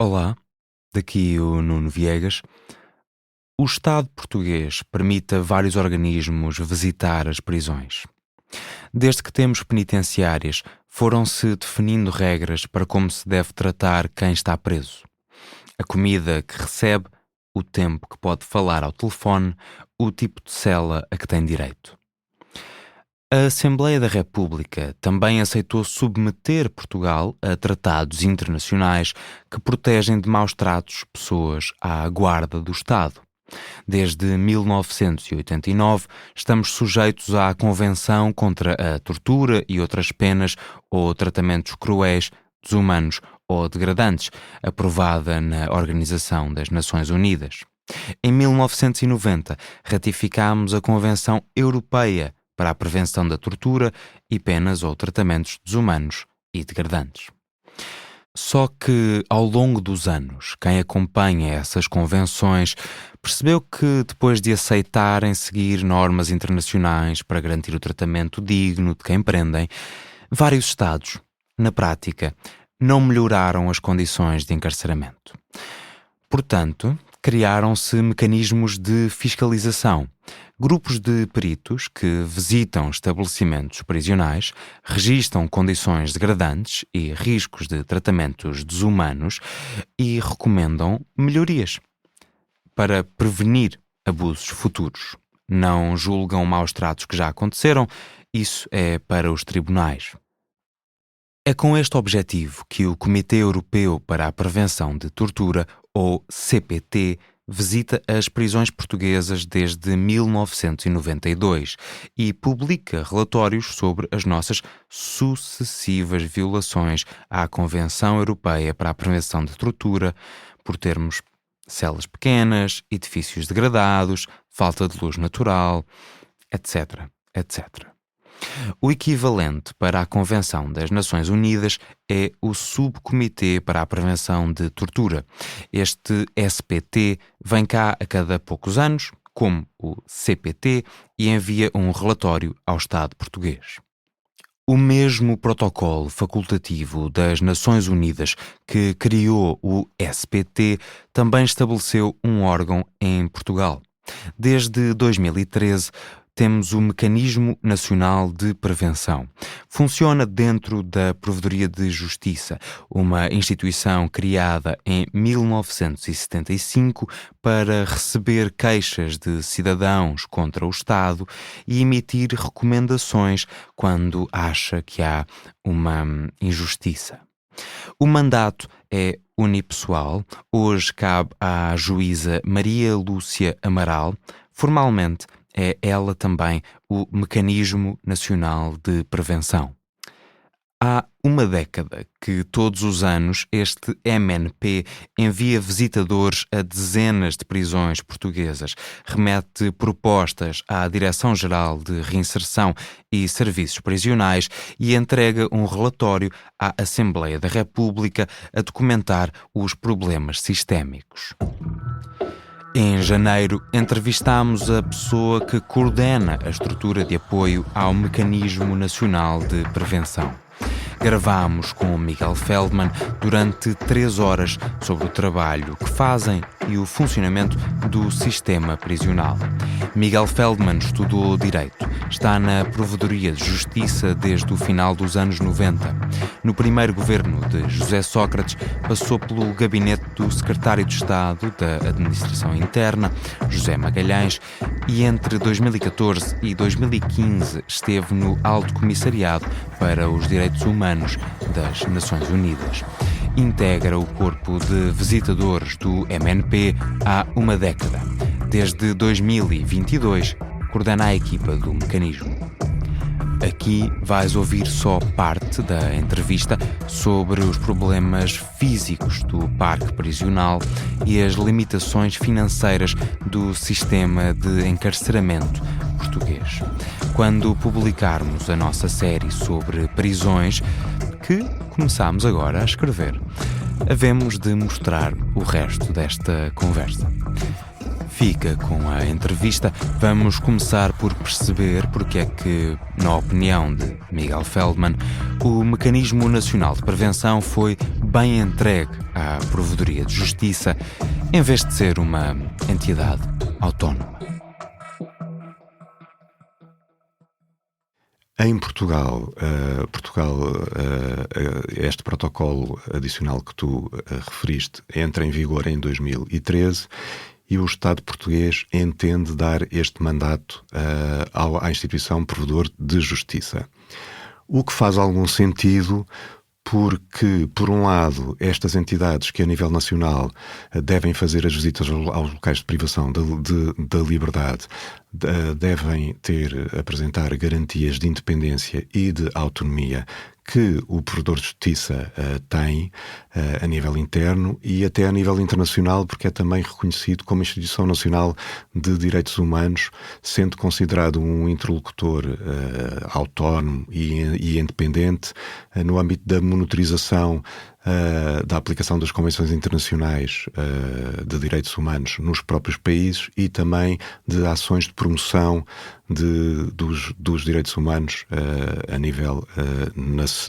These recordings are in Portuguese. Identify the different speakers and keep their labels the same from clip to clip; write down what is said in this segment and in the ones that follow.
Speaker 1: Olá, daqui o Nuno Viegas. O Estado português permite a vários organismos visitar as prisões. Desde que temos penitenciárias, foram-se definindo regras para como se deve tratar quem está preso. A comida que recebe, o tempo que pode falar ao telefone, o tipo de cela a que tem direito. A Assembleia da República também aceitou submeter Portugal a tratados internacionais que protegem de maus tratos pessoas à guarda do Estado. Desde 1989, estamos sujeitos à Convenção contra a Tortura e outras penas ou tratamentos cruéis, desumanos ou degradantes, aprovada na Organização das Nações Unidas. Em 1990, ratificámos a Convenção Europeia para a Prevenção da Tortura e penas ou tratamentos desumanos e degradantes. Só que, ao longo dos anos, quem acompanha essas convenções percebeu que, depois de aceitarem seguir normas internacionais para garantir o tratamento digno de quem prendem, vários Estados, na prática, não melhoraram as condições de encarceramento. Portanto, criaram-se mecanismos de fiscalização, grupos de peritos que visitam estabelecimentos prisionais, registam condições degradantes e riscos de tratamentos desumanos e recomendam melhorias para prevenir abusos futuros. Não julgam maus tratos que já aconteceram, isso é para os tribunais. É com este objetivo que o Comitê Europeu para a Prevenção de Tortura, ou CPT, visita as prisões portuguesas desde 1992 e publica relatórios sobre as nossas sucessivas violações à Convenção Europeia para a Prevenção de Tortura, por termos celas pequenas, edifícios degradados, falta de luz natural, etc., etc. O equivalente para a Convenção das Nações Unidas é o Subcomitê para a Prevenção de Tortura. Este SPT vem cá a cada poucos anos, como o CPT, e envia um relatório ao Estado português. O mesmo protocolo facultativo das Nações Unidas que criou o SPT também estabeleceu um órgão em Portugal. Desde 2013, temos o Mecanismo Nacional de Prevenção. Funciona dentro da Provedoria de Justiça, uma instituição criada em 1975 para receber queixas de cidadãos contra o Estado e emitir recomendações quando acha que há uma injustiça. O mandato é unipessoal. Hoje cabe à juíza Maria Lúcia Amaral. Formalmente, é ela também o Mecanismo Nacional de Prevenção. Há uma década que todos os anos este MNP envia visitadores a dezenas de prisões portuguesas, remete propostas à Direção-Geral de Reinserção e Serviços Prisionais e entrega um relatório à Assembleia da República a documentar os problemas sistémicos. Em janeiro, entrevistámos a pessoa que coordena a estrutura de apoio ao Mecanismo Nacional de Prevenção. Gravámos com o Miguel Feldman durante 3 horas sobre o trabalho que fazem e o funcionamento do sistema prisional. Miguel Feldman estudou Direito, está na Provedoria de Justiça desde o final dos anos 90. No primeiro governo de José Sócrates, passou pelo gabinete do Secretário de Estado da Administração Interna, José Magalhães, e entre 2014 e 2015 esteve no Alto Comissariado para os Direitos Humanos das Nações Unidas. Integra o corpo de visitadores do MNP há uma década. Desde 2022, coordena a equipa do mecanismo. Aqui vais ouvir só parte da entrevista sobre os problemas físicos do parque prisional e as limitações financeiras do sistema de encarceramento português. Quando publicarmos a nossa série sobre prisões, que começamos agora a escrever, havemos de mostrar o resto desta conversa. Fica com a entrevista. Vamos começar por perceber porque é que, na opinião de Miguel Feldman, o Mecanismo Nacional de Prevenção foi bem entregue à Provedoria de Justiça, em vez de ser uma entidade autónoma.
Speaker 2: Em Portugal, este protocolo adicional que tu referiste entra em vigor em 2013 e o Estado português entende dar este mandato à instituição provedor de justiça. O que faz algum sentido, porque, por um lado, estas entidades que a nível nacional devem fazer as visitas aos locais de privação da liberdade devem apresentar garantias de independência e de autonomia que o provedor de justiça tem a nível interno e até a nível internacional, porque é também reconhecido como instituição nacional de direitos humanos, sendo considerado um interlocutor autónomo e independente no âmbito da monitorização da aplicação das convenções internacionais de direitos humanos nos próprios países e também de ações de promoção dos direitos humanos a nível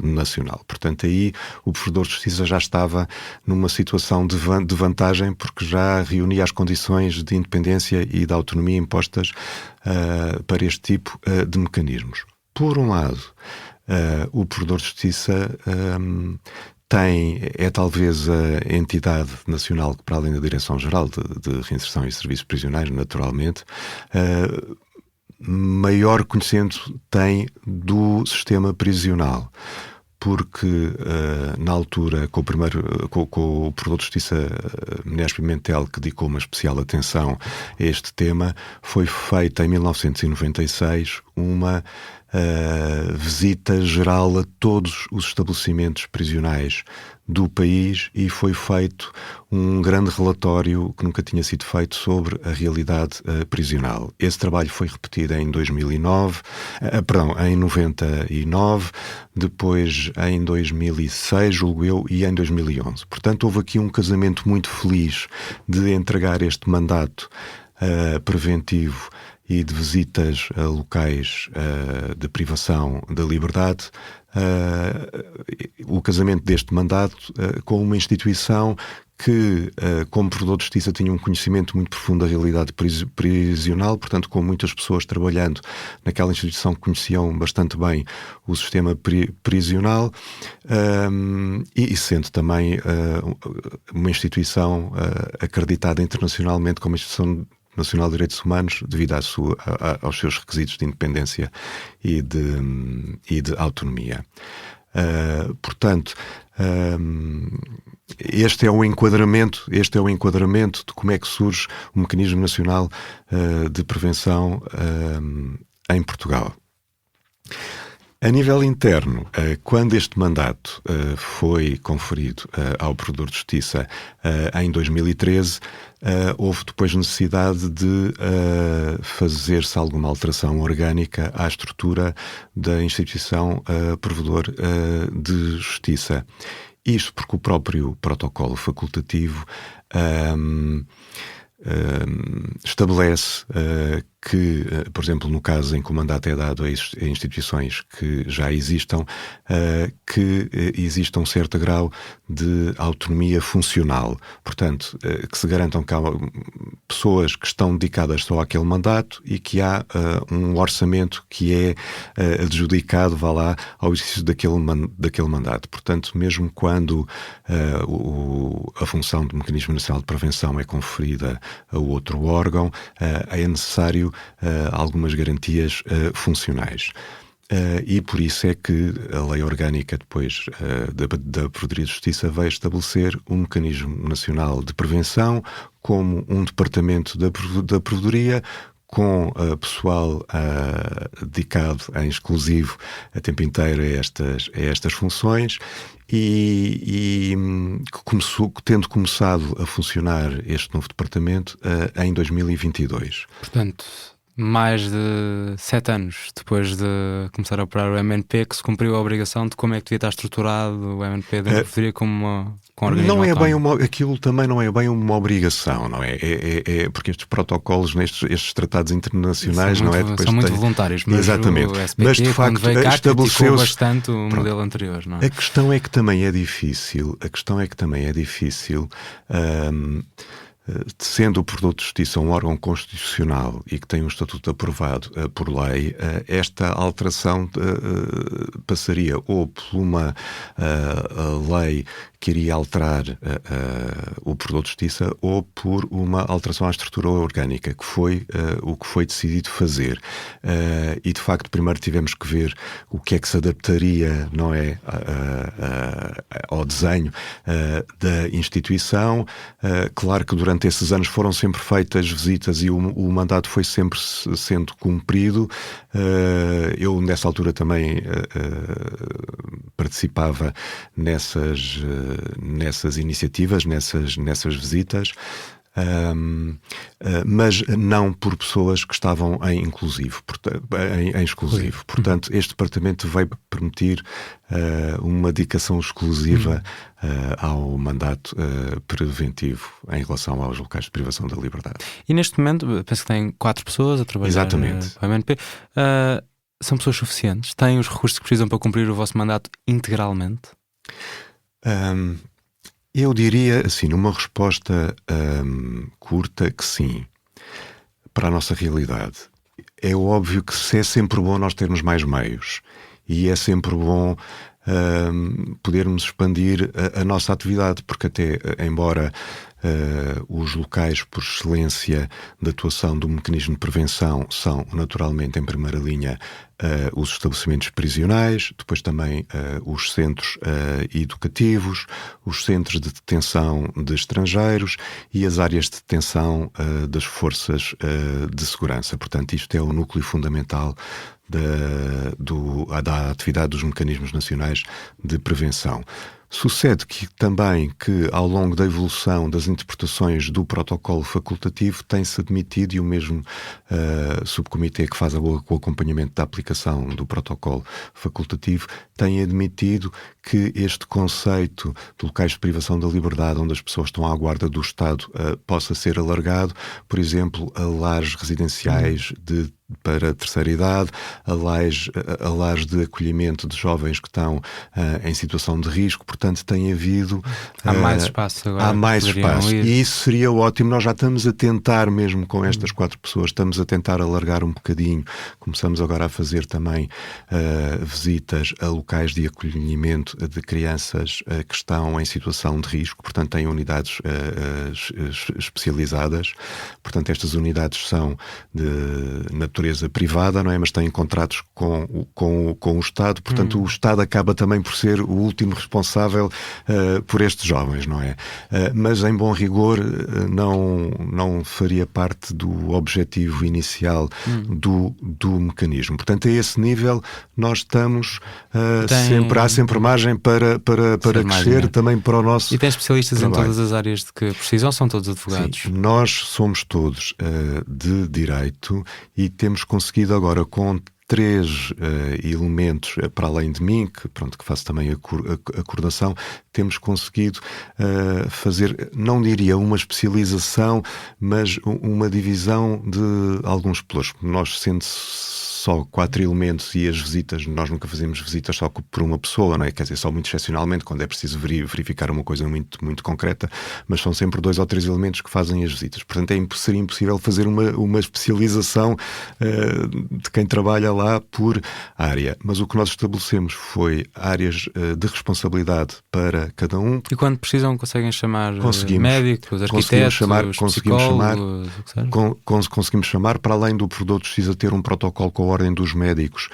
Speaker 2: nacional. Portanto, aí o Provedor de Justiça já estava numa situação de vantagem porque já reunia as condições de independência e de autonomia impostas para este tipo de mecanismos. Por um lado, o Provedor de Justiça é talvez a entidade nacional que, para além da Direção-Geral de Reinserção e Serviços Prisionais, naturalmente, maior conhecimento tem do sistema prisional. Porque, na altura, com o Provedor de Justiça, Menezes Pimentel, que dedicou uma especial atenção a este tema, foi feita em 1996 uma visita geral a todos os estabelecimentos prisionais do país e foi feito um grande relatório que nunca tinha sido feito sobre a realidade prisional. Esse trabalho foi repetido em 99, depois em 2006, julgo eu, e em 2011. Portanto, houve aqui um casamento muito feliz de entregar este mandato preventivo e de visitas a locais de privação da liberdade, o casamento deste mandato com uma instituição que, como Provedor de Justiça, tinha um conhecimento muito profundo da realidade prisional, portanto, com muitas pessoas trabalhando naquela instituição que conheciam bastante bem o sistema prisional, e sendo também uma instituição acreditada internacionalmente como instituição Nacional de Direitos Humanos devido aos seus requisitos de independência e de autonomia. Portanto, este é o enquadramento de como é que surge o Mecanismo Nacional de Prevenção em Portugal. A nível interno, quando este mandato foi conferido ao Provedor de Justiça em 2013, houve depois necessidade de fazer-se alguma alteração orgânica à estrutura da instituição Provedor de Justiça. Isto porque o próprio protocolo facultativo estabelece que, por exemplo, no caso em que o mandato é dado a instituições que já existam, que exista um certo grau de autonomia funcional. Portanto, que se garantam que há pessoas que estão dedicadas só àquele mandato e que há um orçamento que é adjudicado, ao exercício daquele mandato. Portanto, mesmo quando a função do Mecanismo Nacional de Prevenção é conferida a outro órgão, é necessário algumas garantias funcionais. E por isso é que a Lei Orgânica depois da Provedoria de Justiça veio estabelecer um Mecanismo Nacional de Prevenção como um departamento da Provedoria com pessoal dedicado em exclusivo a tempo inteiro a estas funções e tendo começado a funcionar este novo departamento em 2022.
Speaker 1: Portanto,
Speaker 3: mais de 7 anos depois de começar a operar o MNP que se cumpriu a obrigação de como é que devia estar estruturado o MNP dentro da Prefeitura com um organismo
Speaker 2: não é bem
Speaker 3: autónomo.
Speaker 2: aquilo também não é bem uma obrigação, não é? Porque estes protocolos, estes tratados internacionais,
Speaker 3: são
Speaker 2: não
Speaker 3: muito,
Speaker 2: é? Depois
Speaker 3: são muito voluntários, mas
Speaker 2: exatamente.
Speaker 3: o SBT,
Speaker 2: Mas de
Speaker 3: quando
Speaker 2: facto
Speaker 3: veio cá, criticou
Speaker 2: estabeleceu-se
Speaker 3: bastante o modelo anterior, não é?
Speaker 2: A questão é que também é difícil. Sendo o Provedor de Justiça um órgão constitucional e que tem um estatuto aprovado por lei, esta alteração passaria ou por uma lei que iria alterar o Provedor de Justiça ou por uma alteração à estrutura orgânica, que foi o que foi decidido fazer. E de facto primeiro tivemos que ver o que é que se adaptaria, não é, ao desenho da instituição. Claro que durante esses anos foram sempre feitas visitas e o mandato foi sempre sendo cumprido. Eu nessa altura também participava nessas iniciativas, nessas visitas, mas não por pessoas que estavam em exclusivo. Portanto, este departamento vai permitir uma dedicação exclusiva ao mandato preventivo em relação aos locais de privação da liberdade.
Speaker 3: E neste momento, penso que tem 4 pessoas a trabalhar
Speaker 2: Exatamente.
Speaker 3: para o MNP. São pessoas suficientes? Têm os recursos que precisam para cumprir o vosso mandato integralmente?
Speaker 2: Eu diria, assim, numa resposta curta, que sim, para a nossa realidade. É óbvio que é sempre bom nós termos mais meios e é sempre bom podermos expandir a nossa atividade, porque até, embora os locais por excelência de atuação do mecanismo de prevenção são naturalmente em primeira linha os estabelecimentos prisionais, depois também os centros educativos, os centros de detenção de estrangeiros e as áreas de detenção das forças de segurança. Portanto, isto é o núcleo fundamental da atividade dos mecanismos nacionais de prevenção. Sucede também que, ao longo da evolução das interpretações do protocolo facultativo, tem-se admitido, e o mesmo subcomitê que faz o acompanhamento da aplicação do protocolo facultativo, tem admitido que este conceito de locais de privação da liberdade, onde as pessoas estão à guarda do Estado, possa ser alargado, por exemplo, a lares residenciais para a terceira idade, a lares de acolhimento de jovens que estão em situação de risco. Portanto, tem havido...
Speaker 3: Há mais espaço agora.
Speaker 2: Há mais espaço. E isso seria ótimo. Nós já estamos a tentar, mesmo com estas 4 pessoas, estamos a tentar alargar um bocadinho. Começamos agora a fazer também visitas a locais de acolhimento de crianças que estão em situação de risco. Portanto, têm unidades especializadas. Portanto, estas unidades são de natureza privada, não é? Mas têm contratos com o Estado. Portanto, o Estado acaba também por ser o último responsável por estes jovens, não é? Mas, em bom rigor, não faria parte do objetivo inicial do mecanismo. Portanto, a esse nível, nós estamos há sempre margem para crescer, também para o nosso...
Speaker 3: E tem especialistas
Speaker 2: trabalho.
Speaker 3: em todas as áreas de que precisam? São todos advogados?
Speaker 2: Sim, nós somos todos de direito e temos conseguido agora, com 3 elementos, para além de mim, que faço também a coordenação, temos conseguido fazer, não diria uma especialização, mas uma divisão de alguns pelouros. Nós, sendo só 4 elementos e as visitas, nós nunca fazemos visitas só por uma pessoa, não é? Quer dizer, só muito excepcionalmente, quando é preciso verificar uma coisa muito, muito concreta, mas são sempre 2 ou 3 elementos que fazem as visitas. Portanto, seria impossível fazer uma especialização de quem trabalha lá por área. Mas o que nós estabelecemos foi áreas de responsabilidade para cada um.
Speaker 3: E quando precisam, conseguem chamar médicos, arquitetos,
Speaker 2: conseguimos chamar, para além do Provedor de Justiça ter um protocolo com a Ordem dos Médicos,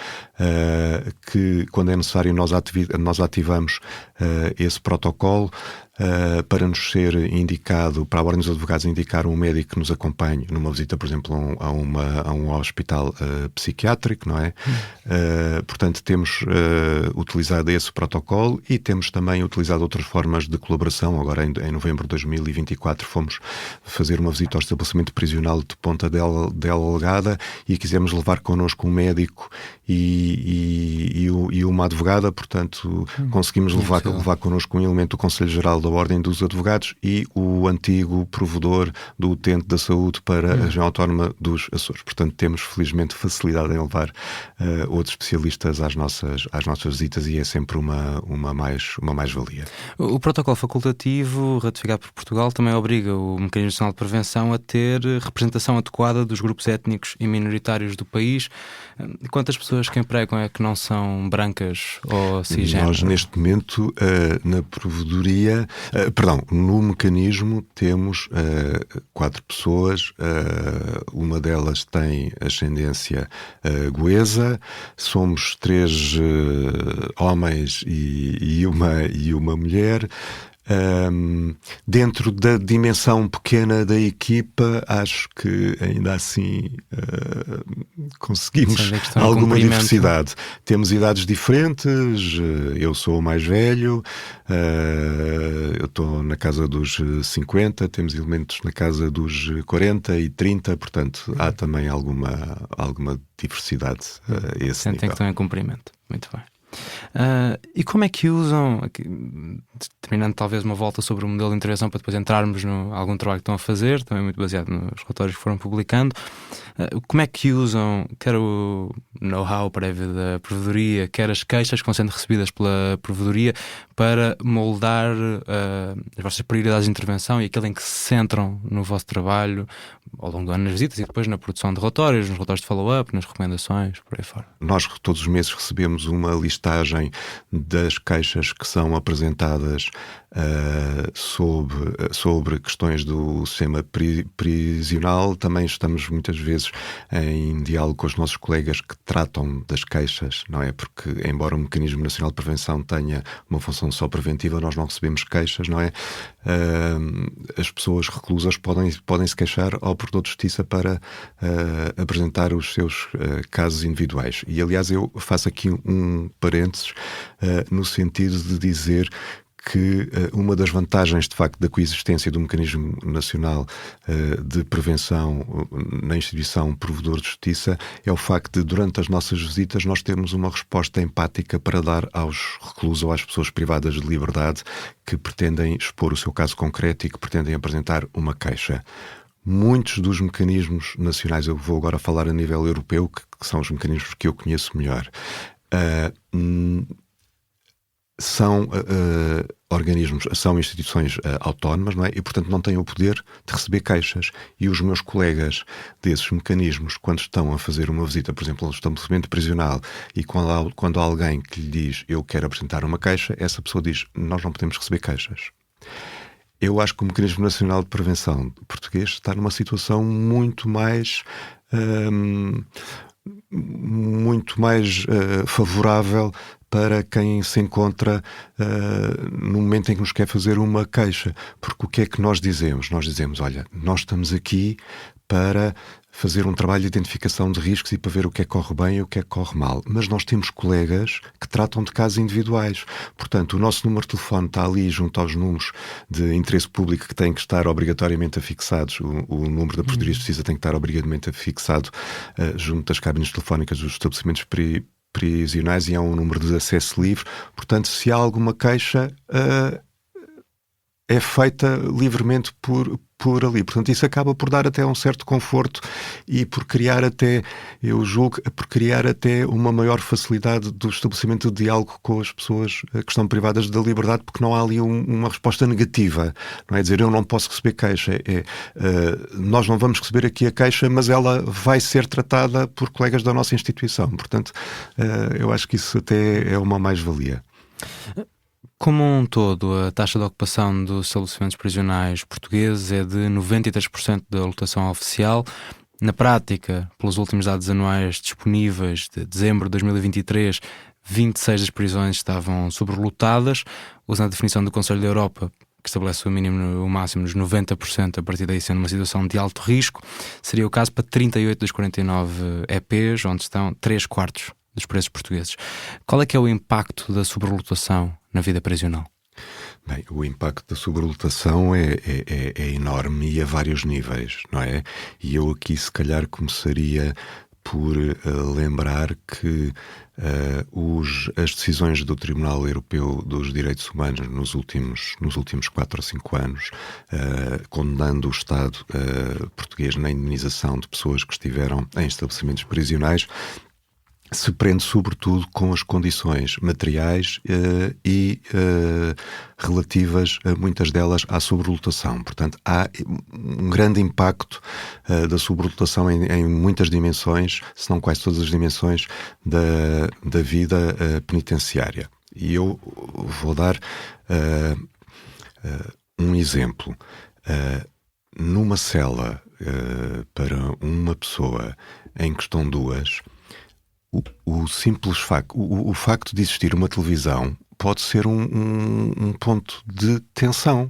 Speaker 2: que quando é necessário nós ativamos esse protocolo. para nos ser indicado, para a Ordem dos Advogados indicar um médico que nos acompanhe numa visita, por exemplo, a um hospital psiquiátrico, não é? Portanto, temos utilizado esse protocolo e temos também utilizado outras formas de colaboração. Agora, em novembro de 2024, fomos fazer uma visita ao estabelecimento prisional de Ponta Delgada e quisemos levar connosco um médico e uma advogada, portanto, conseguimos levar connosco um elemento do Conselho Geral da Ordem dos Advogados e o antigo provedor do utente da saúde para a região autónoma dos Açores. Portanto, temos felizmente facilidade em levar outros especialistas às nossas visitas e é sempre uma mais-valia.
Speaker 3: O protocolo facultativo ratificado por Portugal também obriga o Mecanismo Nacional de Prevenção a ter representação adequada dos grupos étnicos e minoritários do país. Quantas pessoas que empregam é que não são brancas ou cisgênero?
Speaker 2: Nós, neste momento, na provedoria, no mecanismo temos 4 pessoas, uma delas tem ascendência goesa, somos 3 homens e uma mulher. Dentro da dimensão pequena da equipa, acho que ainda assim conseguimos alguma diversidade. Temos idades diferentes, eu sou o mais velho, eu estou na casa dos 50, temos elementos na casa dos 40 e 30, portanto há também alguma diversidade a esse
Speaker 3: Sentem
Speaker 2: nível.
Speaker 3: que estão em cumprimento. Muito bem. E como é que usam, terminando talvez uma volta sobre o modelo de intervenção para depois entrarmos em algum trabalho que estão a fazer, também muito baseado nos relatórios que foram publicando, como é que usam quer o know-how prévio da provedoria, quer as queixas que vão sendo recebidas pela provedoria para moldar as vossas prioridades de intervenção e aquilo em que se centram no vosso trabalho ao longo do ano nas visitas e depois na produção de relatórios, nos relatórios de follow-up, nas recomendações, por aí fora?
Speaker 2: Nós todos os meses recebemos uma listagem das queixas que são apresentadas sobre questões do sistema prisional. Também estamos muitas vezes em diálogo com os nossos colegas que tratam das queixas, não é? Porque, embora o Mecanismo Nacional de Prevenção tenha uma função só preventiva, nós não recebemos queixas, não é? As pessoas reclusas podem se queixar ao Provedor de Justiça para apresentar os seus casos individuais. E, aliás, eu faço aqui um parênteses no sentido de dizer que uma das vantagens, de facto, da coexistência do Mecanismo Nacional de Prevenção na instituição Provedor de Justiça é o facto de, durante as nossas visitas, nós termos uma resposta empática para dar aos reclusos ou às pessoas privadas de liberdade que pretendem expor o seu caso concreto e que pretendem apresentar uma queixa. Muitos dos mecanismos nacionais, eu vou agora falar a nível europeu, que são os mecanismos que eu conheço melhor, são organismos, são instituições autónomas, não é? E, portanto, não têm o poder de receber queixas. E os meus colegas desses mecanismos, quando estão a fazer uma visita, por exemplo, ao estabelecimento prisional, e quando há alguém que lhe diz eu quero apresentar uma queixa, essa pessoa diz nós não podemos receber queixas. Eu acho que o Mecanismo Nacional de Prevenção português está numa situação muito mais favorável para quem se encontra no momento em que nos quer fazer uma queixa. Porque o que é que nós dizemos? Nós dizemos, olha, nós estamos aqui para fazer um trabalho de identificação de riscos e para ver o que é que corre bem e o que é que corre mal. Mas nós temos colegas que tratam de casos individuais. Portanto, o nosso número de telefone está ali junto aos números de interesse público que têm que estar obrigatoriamente afixados. O número da Provedoria de Justiça tem que estar obrigatoriamente afixado junto das cabines telefónicas dos estabelecimentos prisionais e é um número de acesso livre. Portanto, se há alguma queixa, é feita livremente por ali. Portanto, isso acaba por dar até um certo conforto e por criar até, eu julgo, por criar até uma maior facilidade do estabelecimento de diálogo com as pessoas que estão privadas da liberdade, porque não há ali uma resposta negativa. Não é dizer, eu não posso receber queixa. Nós não vamos receber aqui a queixa, mas ela vai ser tratada por colegas da nossa instituição. Portanto, eu acho que isso até é uma mais-valia.
Speaker 3: Como um todo, a taxa de ocupação dos estabelecimentos prisionais portugueses é de 93% da lotação oficial. Na prática, pelos últimos dados anuais disponíveis de dezembro de 2023, 26 das prisões estavam sobrelotadas. Usando a definição do Conselho da Europa, que estabelece o mínimo e o máximo nos 90%, a partir daí sendo uma situação de alto risco, seria o caso para 38 dos 49 EPs, onde estão 3/4 dos presos portugueses. Qual é que é o impacto da sobrelotação na vida prisional?
Speaker 2: Bem, o impacto da sobrelotação é enorme e a vários níveis, não é? E eu aqui se calhar começaria por lembrar que as decisões do Tribunal Europeu dos Direitos Humanos nos últimos 4 ou 5 anos, condenando o Estado português na indemnização de pessoas que estiveram em estabelecimentos prisionais, se prende sobretudo com as condições materiais e relativas, muitas delas, à sobrelotação. Portanto, há um grande impacto da sobrelotação em muitas dimensões, se não quase todas as dimensões da vida penitenciária. E eu vou dar um exemplo. Numa cela para uma pessoa em que estão duas, o simples facto, o facto de existir uma televisão pode ser um ponto de tensão,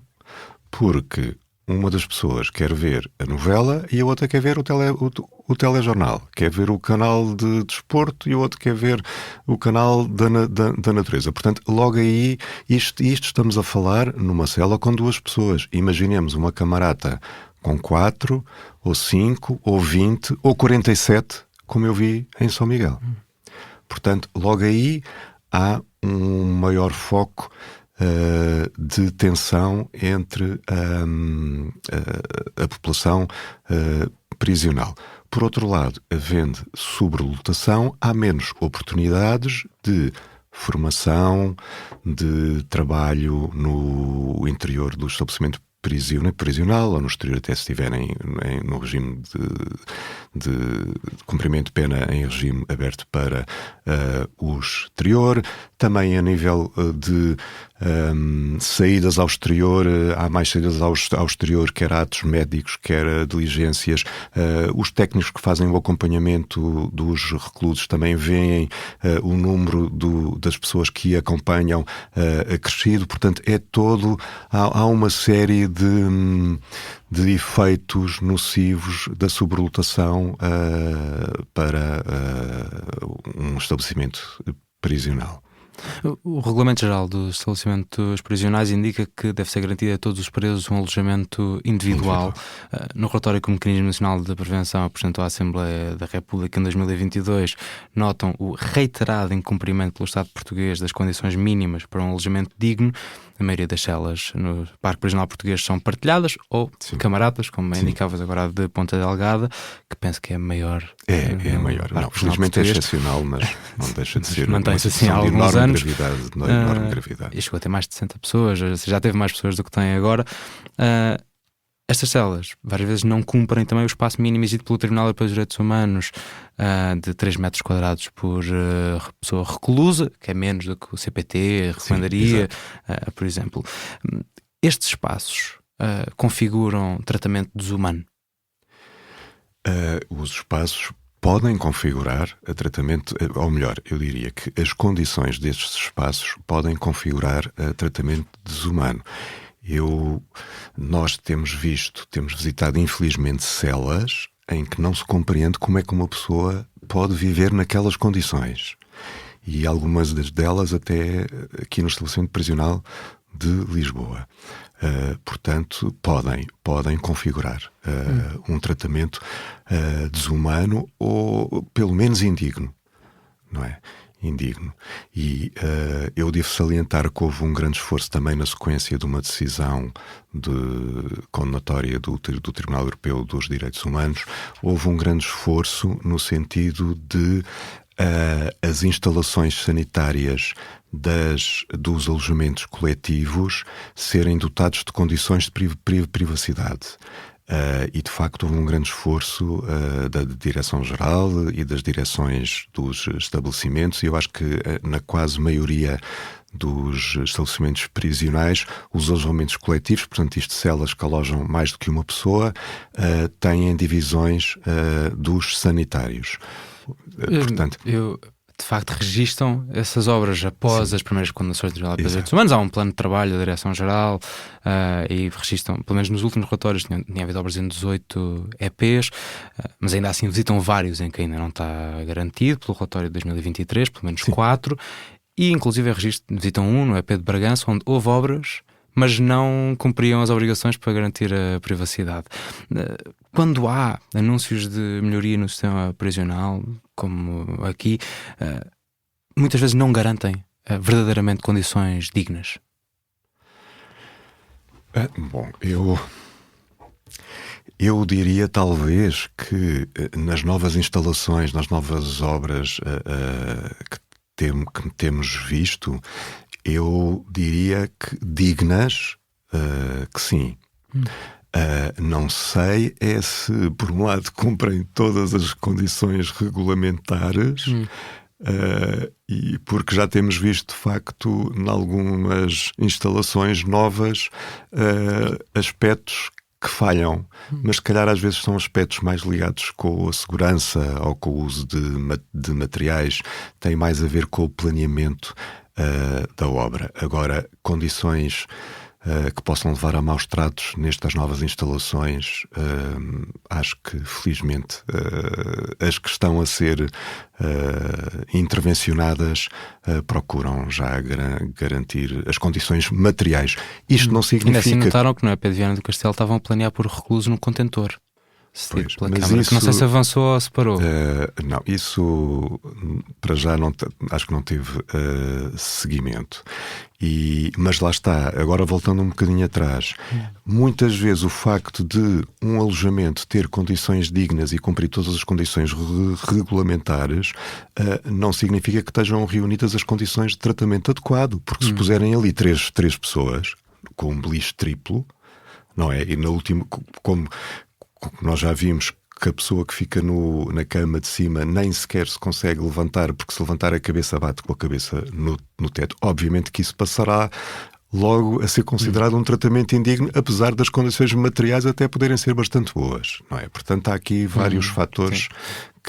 Speaker 2: porque uma das pessoas quer ver a novela e a outra quer ver o telejornal, quer ver o canal de desporto e o outro quer ver o canal da natureza. Portanto, logo aí, isto estamos a falar numa cela com 2 pessoas. Imaginemos uma camarata com 4, ou 5, ou 20, ou 47, como eu vi em São Miguel. Portanto, logo aí há um maior foco de tensão entre a população prisional. Por outro lado, havendo sobrelotação, há menos oportunidades de formação, de trabalho no interior do estabelecimento prisional, ou no exterior, até se estiverem no regime de cumprimento de pena em regime aberto para o exterior. Também a nível de saídas ao exterior, há mais saídas ao exterior, quer atos médicos, quer diligências. Os técnicos que fazem o acompanhamento dos reclusos também veem o número das pessoas que acompanham acrescido. Portanto, há uma série de efeitos nocivos da sobrelotação para um estabelecimento prisional.
Speaker 3: O Regulamento Geral dos Estabelecimentos Prisionais indica que deve ser garantido a todos os presos um alojamento individual. No relatório que o Mecanismo Nacional de Prevenção apresentou à Assembleia da República em 2022, notam o reiterado incumprimento pelo Estado português das condições mínimas para um alojamento digno. A maioria das celas no Parque Prisional Português são partilhadas ou camaratas, como indicavas agora de Ponta Delgada, que penso que é maior.
Speaker 2: É maior. Não, felizmente é excepcional, mas não deixa de ser
Speaker 3: mantém-se assim há alguns anos.
Speaker 2: De enorme gravidade.
Speaker 3: E chegou a ter mais de 60 pessoas, já teve mais pessoas do que tem agora. Estas celas, várias vezes, não cumprem também o espaço mínimo exigido pelo Tribunal Europeu dos Direitos Humanos, de 3 metros quadrados por pessoa reclusa, que é menos do que o CPT recomendaria, por exemplo. Estes espaços configuram tratamento desumano?
Speaker 2: Os espaços podem configurar tratamento, ou melhor, eu diria que as condições destes espaços podem configurar tratamento desumano. Nós temos visitado infelizmente celas em que não se compreende como é que uma pessoa pode viver naquelas condições. E algumas delas até aqui no estabelecimento prisional de Lisboa. Portanto, podem configurar um tratamento desumano ou pelo menos indigno, não é? Indigno. E eu devo salientar que houve um grande esforço também na sequência de uma decisão condenatória do Tribunal Europeu dos Direitos Humanos. Houve um grande esforço no sentido de as instalações sanitárias dos alojamentos coletivos serem dotados de condições de privacidade. E de facto houve um grande esforço da Direção-Geral e das direções dos estabelecimentos, e eu acho que na quase maioria dos estabelecimentos prisionais, os alojamentos coletivos, portanto isto celas que alojam mais do que uma pessoa, têm divisões dos sanitários. Portanto,
Speaker 3: eu de facto registam essas obras após as primeiras condenações de Tribunal de Direitos Humanos. Há um plano de trabalho da Direção-Geral e registam, pelo menos nos últimos relatórios, tinha havido obras em 18 EPs, mas ainda assim visitam vários em que ainda não está garantido, pelo relatório de 2023, pelo menos 4, e inclusive visitam um no EP de Bragança, onde houve obras, mas não cumpriam as obrigações para garantir a privacidade. Quando há anúncios de melhoria no sistema prisional, como aqui, muitas vezes não garantem verdadeiramente condições dignas.
Speaker 2: Bom, eu diria talvez que nas novas instalações, nas novas obras que temos visto, eu diria que dignas, que sim. Não sei se, por um lado, cumprem todas as condições regulamentares, e porque já temos visto, de facto, em algumas instalações novas, aspectos que falham, mas se calhar às vezes são aspectos mais ligados com a segurança ou com o uso de materiais, tem mais a ver com o planeamento da obra. Agora, condições que possam levar a maus tratos nestas novas instalações, acho que felizmente as que estão a ser intervencionadas procuram já garantir as condições materiais. Isto não significa...
Speaker 3: Ainda assim notaram que no EP de Viana do Castelo estavam a planear por reclusos num contentor.
Speaker 2: Pois,
Speaker 3: mas isso, não sei se avançou ou se parou.
Speaker 2: Não, isso para já acho que não teve seguimento. Mas lá está, agora voltando um bocadinho atrás, muitas vezes o facto de um alojamento ter condições dignas e cumprir todas as condições regulamentares não significa que estejam reunidas as condições de tratamento adequado, porque se puserem ali três pessoas com um beliche triplo, não é? E no último, como nós já vimos que a pessoa que fica na cama de cima nem sequer se consegue levantar, porque se levantar a cabeça bate com a cabeça no teto. Obviamente que isso passará logo a ser considerado um tratamento indigno, apesar das condições materiais até poderem ser bastante boas, não é? Portanto, há aqui vários fatores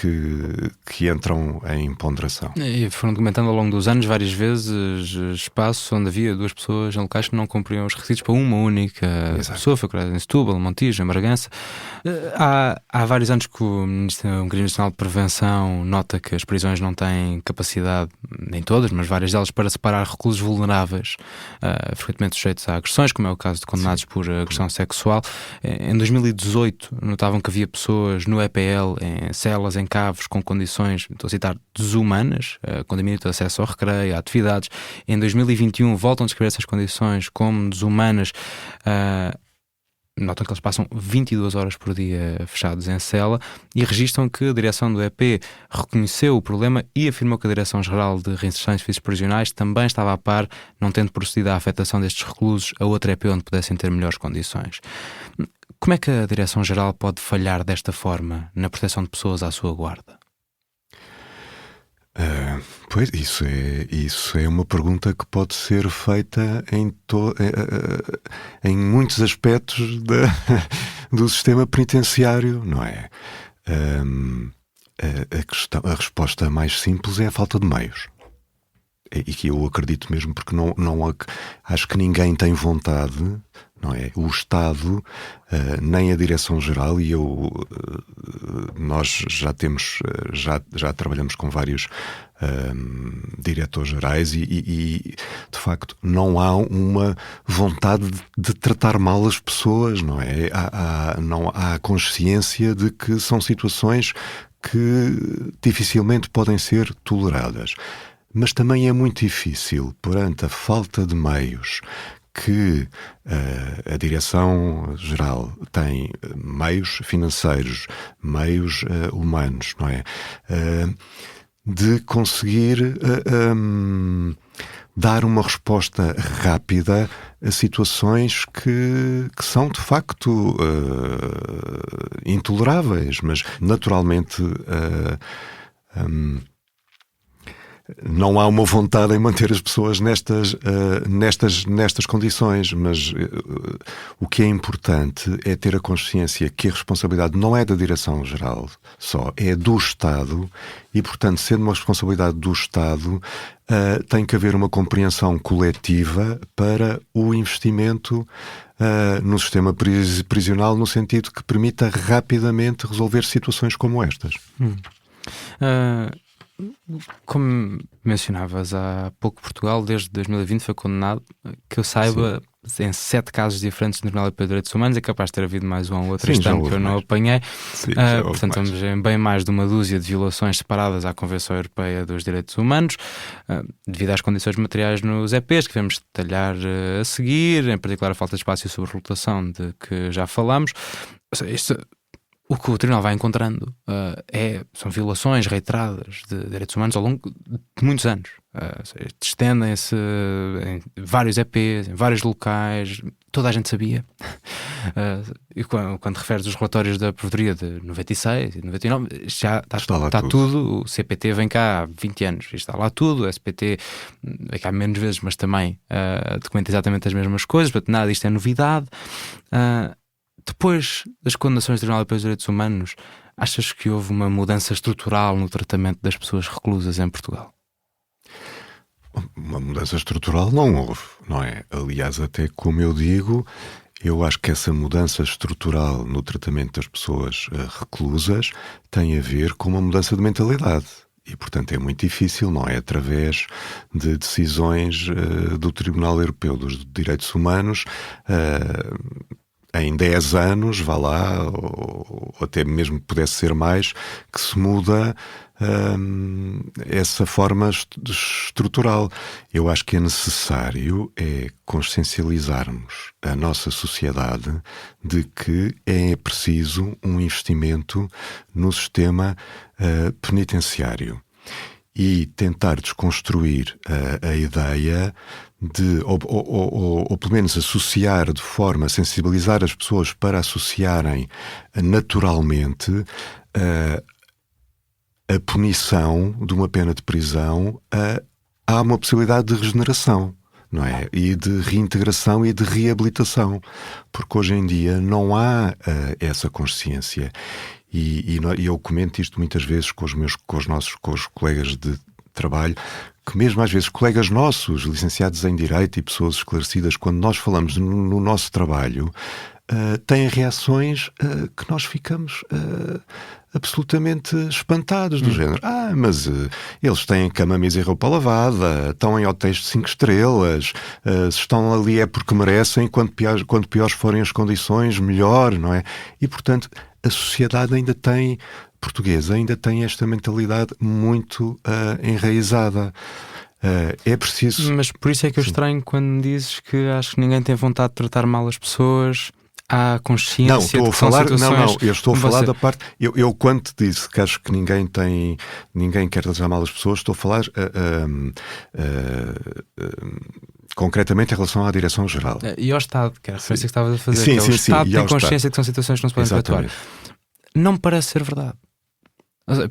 Speaker 2: que entram em ponderação.
Speaker 3: E foram documentando ao longo dos anos várias vezes espaços onde havia 2 pessoas em locais que não cumpriam os requisitos para uma única pessoa. Foi criada em Setúbal, Montijo, em Bragança. Há vários anos que o Mecanismo Nacional de Prevenção nota que as prisões não têm capacidade, nem todas, mas várias delas, para separar reclusos vulneráveis, frequentemente sujeitos a agressões, como é o caso de condenados por agressão sexual. Em 2018 notavam que havia pessoas no EPL, em celas, em cavos, com condições, estou a citar, desumanas, com diminuto acesso ao recreio, a atividades. Em 2021 voltam a descrever essas condições como desumanas. Notam que eles passam 22 horas por dia fechados em cela e registram que a direção do EP reconheceu o problema e afirmou que a Direção-Geral de Reinserção e Serviços Prisionais também estava a par, não tendo procedido à afetação destes reclusos a outra EP onde pudessem ter melhores condições. Como é que a Direção-Geral pode falhar desta forma na proteção de pessoas à sua guarda?
Speaker 2: Pois, isso é uma pergunta que pode ser feita em muitos aspectos do sistema penitenciário, não é? A resposta mais simples é a falta de meios. E que eu acredito mesmo, porque não acho que ninguém tem vontade, não é? O Estado, nem a Direção-Geral, e nós já trabalhamos com vários diretores-gerais e de facto não há uma vontade de tratar mal as pessoas, não é? Não há consciência de que são situações que dificilmente podem ser toleradas. Mas também é muito difícil, perante a falta de meios que a Direção-Geral tem, meios financeiros, meios humanos, não é? De conseguir dar uma resposta rápida a situações que são de facto intoleráveis, mas naturalmente não há uma vontade em manter as pessoas nestas condições, mas o que é importante é ter a consciência que a responsabilidade não é da Direção-Geral só, é do Estado e, portanto, sendo uma responsabilidade do Estado, tem que haver uma compreensão coletiva para o investimento no sistema prisional, no sentido que permita rapidamente resolver situações como estas.
Speaker 3: Como mencionavas há pouco, Portugal desde 2020 foi condenado, que eu saiba, em 7 casos diferentes no Tribunal Europeu de Direitos Humanos. É capaz de ter havido mais um ou outro este ano que eu não apanhei.
Speaker 2: Sim,
Speaker 3: portanto, estamos em bem mais de uma dúzia de violações separadas à Convenção Europeia dos Direitos Humanos, devido às condições materiais nos EPs, que vamos detalhar a seguir, em particular a falta de espaço e sobre-rotação, de que já falamos. Ou seja, o que o Tribunal vai encontrando são violações reiteradas de direitos humanos ao longo de muitos anos. Estendem-se em vários EPs, em vários locais, toda a gente sabia. E quando referes os relatórios da Provedoria de 96 e 99, já está tudo. O CPT vem cá há 20 anos e está lá tudo. O SPT vem cá menos vezes, mas também documenta exatamente as mesmas coisas. Portanto, nada disto é novidade. Depois das condenações do Tribunal Europeu dos Direitos Humanos, achas que houve uma mudança estrutural no tratamento das pessoas reclusas em Portugal?
Speaker 2: Uma mudança estrutural não houve, não é? Aliás, até como eu digo, eu acho que essa mudança estrutural no tratamento das pessoas reclusas tem a ver com uma mudança de mentalidade. E, portanto, é muito difícil, não é? Através de decisões do Tribunal Europeu dos Direitos Humanos, em 10 anos, vá lá, ou até mesmo pudesse ser mais, que se muda essa forma estrutural. Eu acho que é necessário consciencializarmos a nossa sociedade de que é preciso um investimento no sistema penitenciário e tentar desconstruir a ideia de, ou pelo menos associar de forma a sensibilizar as pessoas para associarem naturalmente a punição de uma pena de prisão a uma possibilidade de regeneração, não é? E de reintegração e de reabilitação, porque hoje em dia não há essa consciência. E eu comento isto muitas vezes com os colegas de trabalho, que mesmo às vezes colegas nossos, licenciados em Direito e pessoas esclarecidas, quando nós falamos no nosso trabalho, têm reações que nós ficamos absolutamente espantados, do género. Mas eles têm cama, mesa e roupa lavada, estão em hotéis de 5 estrelas, se estão ali é porque merecem, quanto piores forem as condições, melhor, não é? E, portanto, a sociedade portuguesa ainda tem esta mentalidade muito enraizada. É preciso...
Speaker 3: Mas por isso é que eu estranho quando me dizes que acho que ninguém tem vontade de tratar mal as pessoas. Há consciência de que são situações...
Speaker 2: eu estou a falar da parte... Eu quando te disse que acho que ninguém quer tratar mal as pessoas, estou a falar concretamente em relação à Direção-Geral.
Speaker 3: E ao Estado, que era a referência que estavas a fazer. O Estado tem consciência de que são situações que não se podem perpetuar. Não me parece ser verdade.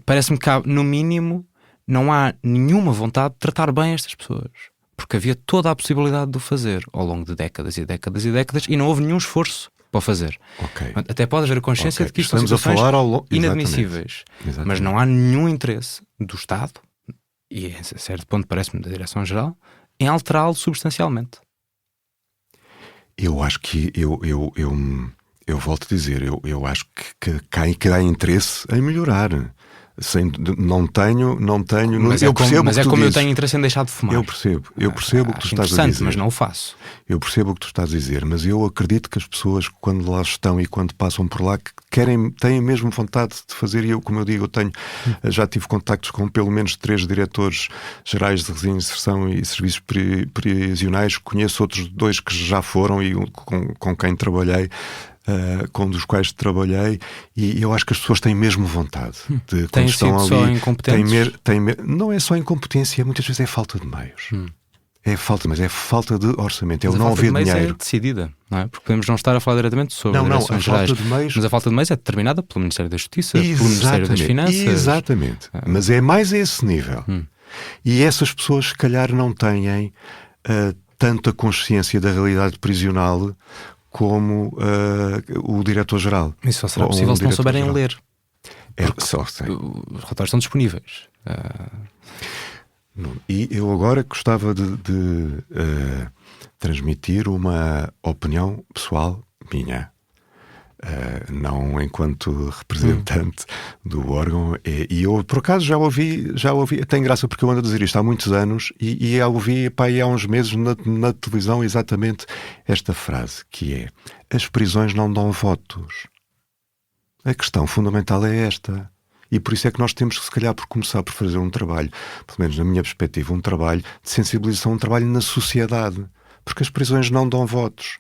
Speaker 3: Parece-me que, no mínimo, não há nenhuma vontade de tratar bem estas pessoas. Porque havia toda a possibilidade de o fazer ao longo de décadas e décadas e décadas e não houve nenhum esforço para o fazer. Até pode haver a consciência de que isto são situações inadmissíveis. Exatamente. Mas não há nenhum interesse do Estado, e a certo ponto parece-me da Direção-Geral, em alterá-lo substancialmente.
Speaker 2: Eu acho que eu volto a dizer, eu acho que há interesse em melhorar. Não tenho.
Speaker 3: Mas
Speaker 2: eu percebo
Speaker 3: mas
Speaker 2: que tu
Speaker 3: como
Speaker 2: dizes.
Speaker 3: Eu tenho interesse em deixar de fumar.
Speaker 2: Eu percebo o que tu estás a dizer.
Speaker 3: Mas não o faço.
Speaker 2: Eu percebo o que tu estás a dizer, mas eu acredito que as pessoas, quando lá estão e quando passam por lá, têm mesmo vontade de fazer. E eu, como eu digo, já tive contactos com pelo menos 3 diretores gerais de reinserção e serviços prisionais. Conheço outros 2 que já foram e com quem trabalhei. Com um dos quais trabalhei, e eu acho que as pessoas têm mesmo vontade de, quando estão ali,
Speaker 3: só incompetentes?
Speaker 2: Não é só incompetência, muitas vezes é falta de meios. É falta de orçamento, não haver dinheiro.
Speaker 3: A falta de meios é decidida, não é? Porque podemos não estar a falar diretamente sobre direções gerais, mas a falta de meios é determinada pelo Ministério da Justiça, pelo Ministério das Finanças.
Speaker 2: Exatamente, mas é mais a esse nível. E essas pessoas, se calhar, não têm tanta consciência da realidade prisional como o diretor-geral.
Speaker 3: Isso só será possível se não souberem ler.
Speaker 2: Os
Speaker 3: relatórios estão disponíveis.
Speaker 2: E eu agora gostava de transmitir uma opinião pessoal minha. Não enquanto representante do órgão, e eu por acaso já ouvi, tem graça porque eu ando a dizer isto há muitos anos e eu ouvi há uns meses na televisão exatamente esta frase, que é: as prisões não dão votos. A questão fundamental é esta. E por isso é que nós temos que, se calhar, por começar por fazer um trabalho, pelo menos na minha perspectiva, um trabalho de sensibilização, um trabalho na sociedade, porque as prisões não dão votos.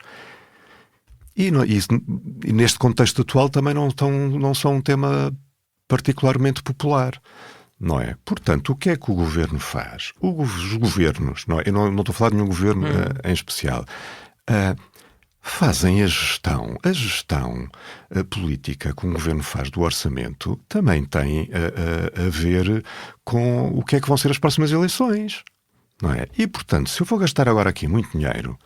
Speaker 2: E neste contexto atual também não são um tema particularmente popular, não é? Portanto, o que é que o governo faz? Os governos, não é? Eu não estou a falar de nenhum governo em especial, fazem a gestão política que um governo faz do orçamento também tem a ver com o que é que vão ser as próximas eleições, não é? E, portanto, se eu vou gastar agora aqui muito dinheiro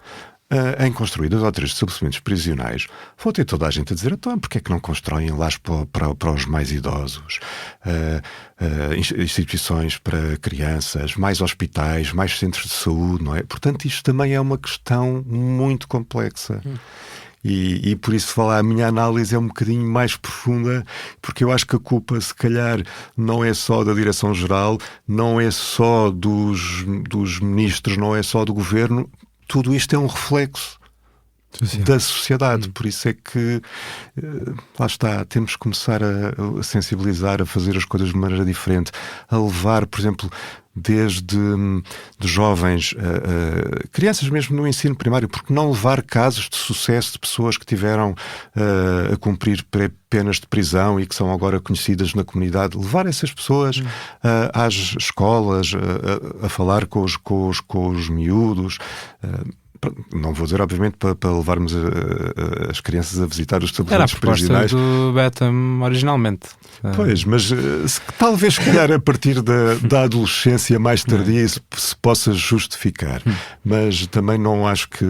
Speaker 2: em construir 2 ou 3 estabelecimentos prisionais, vou ter toda a gente a dizer: então, porque é que não constroem lares para os mais idosos, instituições para crianças, mais hospitais, mais centros de saúde, não é? Portanto, isto também é uma questão muito complexa. E por isso a minha análise é um bocadinho mais profunda, porque eu acho que a culpa, se calhar, não é só da Direção-Geral, não é só dos ministros, não é só do governo. Tudo isto é um reflexo da sociedade. Por isso é que, lá está, temos que começar a sensibilizar, a fazer as coisas de maneira diferente, a levar, por exemplo, desde de jovens, crianças mesmo no ensino primário, porque não levar casos de sucesso de pessoas que tiveram a cumprir penas de prisão e que são agora conhecidas na comunidade, levar essas pessoas às escolas, a falar com os miúdos. Não vou dizer, obviamente, para levarmos as crianças a visitar os estabelecimentos prisionais.
Speaker 3: Era a proposta do Betham originalmente.
Speaker 2: Pois, mas talvez, se calhar, a partir da adolescência mais tardia se possa justificar. Mas também não acho que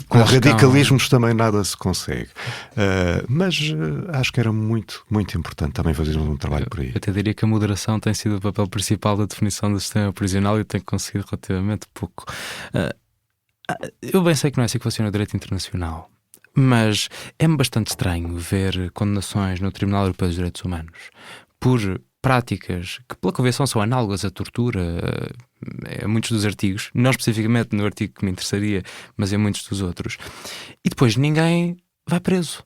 Speaker 2: com radicalismos também nada se consegue. Mas acho que era muito, muito importante também fazermos um trabalho por aí.
Speaker 3: Eu até diria que a moderação tem sido o papel principal da definição do sistema prisional e tem conseguido relativamente pouco. Eu bem sei que não é assim que funciona o direito internacional, mas é-me bastante estranho ver condenações no Tribunal Europeu dos Direitos Humanos por práticas que, pela convenção, são análogas à tortura em muitos dos artigos, não especificamente no artigo que me interessaria, mas em muitos dos outros, e depois ninguém vai preso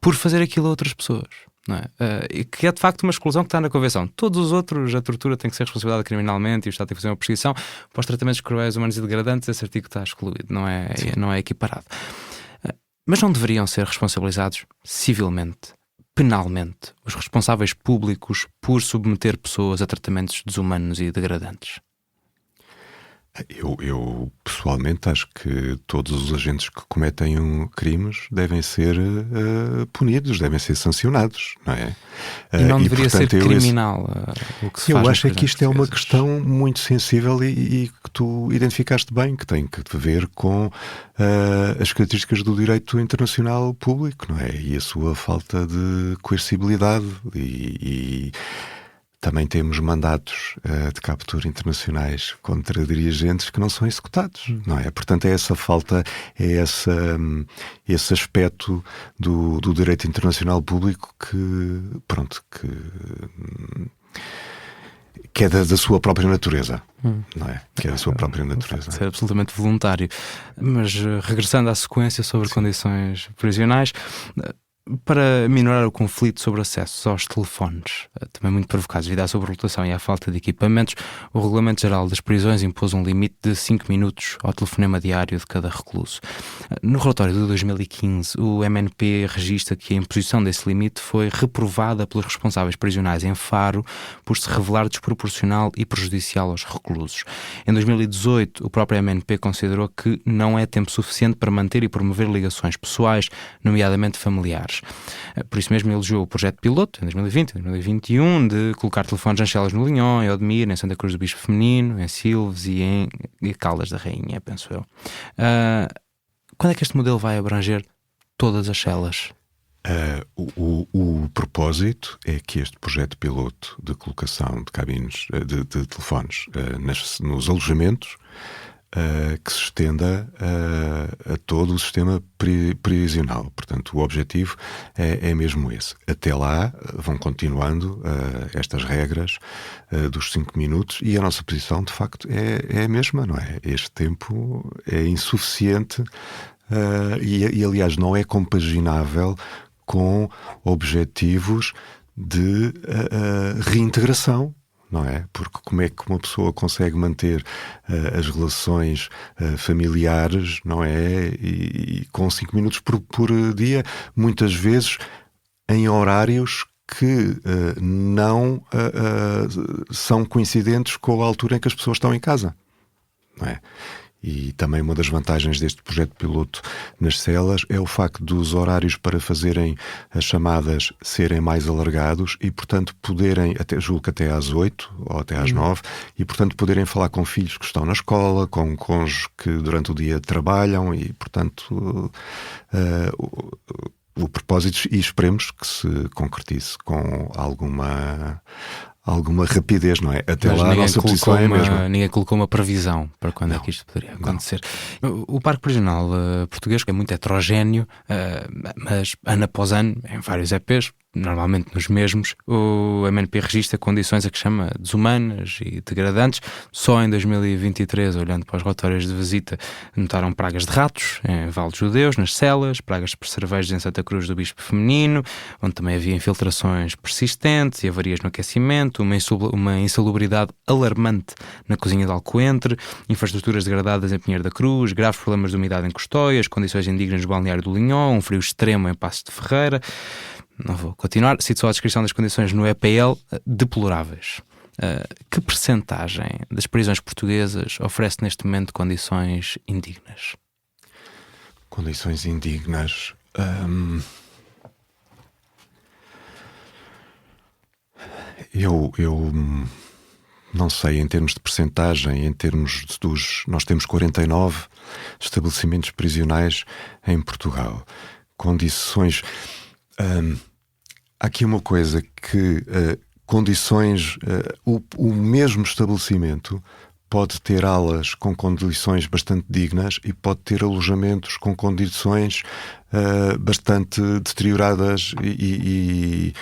Speaker 3: por fazer aquilo a outras pessoas. Não é? E que é de facto uma exclusão que está na Convenção. Todos os outros, a tortura tem que ser responsabilizada criminalmente e o Estado tem que fazer uma perseguição. Para os tratamentos cruéis, humanos e degradantes, esse artigo está excluído, não é equiparado. Mas não deveriam ser responsabilizados civilmente, penalmente, os responsáveis públicos por submeter pessoas a tratamentos desumanos e degradantes?
Speaker 2: Eu pessoalmente acho que todos os agentes que cometem crimes devem ser punidos, devem ser sancionados, não é?
Speaker 3: E não deveria ser criminal o que se faz.
Speaker 2: Eu acho que isto é uma questão muito sensível e que tu identificaste bem, que tem que ver com as características do direito internacional público, não é? E a sua falta de coercibilidade e também temos mandatos de captura internacionais contra dirigentes que não são executados, não é? Portanto, é essa falta, esse aspecto do direito internacional público que é da sua própria natureza, não é? Que é da sua própria natureza.
Speaker 3: É absolutamente voluntário. Mas regressando à sequência sobre condições prisionais, para minorar o conflito sobre acessos aos telefones, também muito provocados devido à sobrelotação e à falta de equipamentos, o Regulamento Geral das Prisões impôs um limite de 5 minutos ao telefonema diário de cada recluso. No relatório de 2015, o MNP registra que a imposição desse limite foi reprovada pelos responsáveis prisionais em Faro por se revelar desproporcional e prejudicial aos reclusos. Em 2018, o próprio MNP considerou que não é tempo suficiente para manter e promover ligações pessoais, nomeadamente familiares. celas. Por isso mesmo elogiou o projeto piloto, em 2020 e 2021, de colocar telefones nas celas no Linhó, em Odmir, em Santa Cruz do Bispo Feminino, em Silves e em Caldas da Rainha, penso eu. Quando é que este modelo vai abranger todas as celas?
Speaker 2: O propósito é que este projeto piloto de colocação de cabines de telefones nos alojamentos que se estenda a todo o sistema prisional. Portanto, o objetivo é mesmo esse. Até lá vão continuando estas regras dos 5 minutos e a nossa posição, de facto, é a mesma, não é? Este tempo é insuficiente e aliás, não é compaginável com objetivos de reintegração, não é? Porque como é que uma pessoa consegue manter as relações familiares, não é? E com 5 minutos por dia, muitas vezes em horários que não são coincidentes com a altura em que as pessoas estão em casa, não é? E também uma das vantagens deste projeto piloto nas celas é o facto dos horários para fazerem as chamadas serem mais alargados e, portanto, poderem, julgo que até às 8 ou até às 9, e, portanto, poderem falar com filhos que estão na escola, com cônjuges que durante o dia trabalham e, portanto, o propósito, e esperemos que se concretize com alguma rapidez, não é? Até
Speaker 3: mas
Speaker 2: lá a nossa posição é a mesma.
Speaker 3: Ninguém colocou uma previsão para quando é que isto poderia acontecer. Não. O Parque Prisional português é muito heterogéneo, mas ano após ano, em vários EPs, normalmente nos mesmos, o MNP registra condições a que chama desumanas e degradantes. Só em 2023, olhando para os relatórios de visita, notaram pragas de ratos em Vale dos Judeus, nas celas, pragas de percevejos em Santa Cruz do Bispo Feminino, onde também havia infiltrações persistentes e avarias no aquecimento, uma insalubridade alarmante na cozinha de Alcoentre, infraestruturas degradadas em Pinheiro da Cruz, graves problemas de umidade em Custóias, condições indignas no balneário do Linhó, um frio extremo em Passos de Ferreira. Não vou continuar, cito só a descrição das condições no EPL, deploráveis. Que percentagem das prisões portuguesas oferece neste momento condições indignas?
Speaker 2: Condições indignas... Eu não sei, em termos de percentagem, em termos nós temos 49 estabelecimentos prisionais em Portugal. Condições... há aqui uma coisa que condições... o mesmo estabelecimento pode ter alas com condições bastante dignas e pode ter alojamentos com condições bastante deterioradas e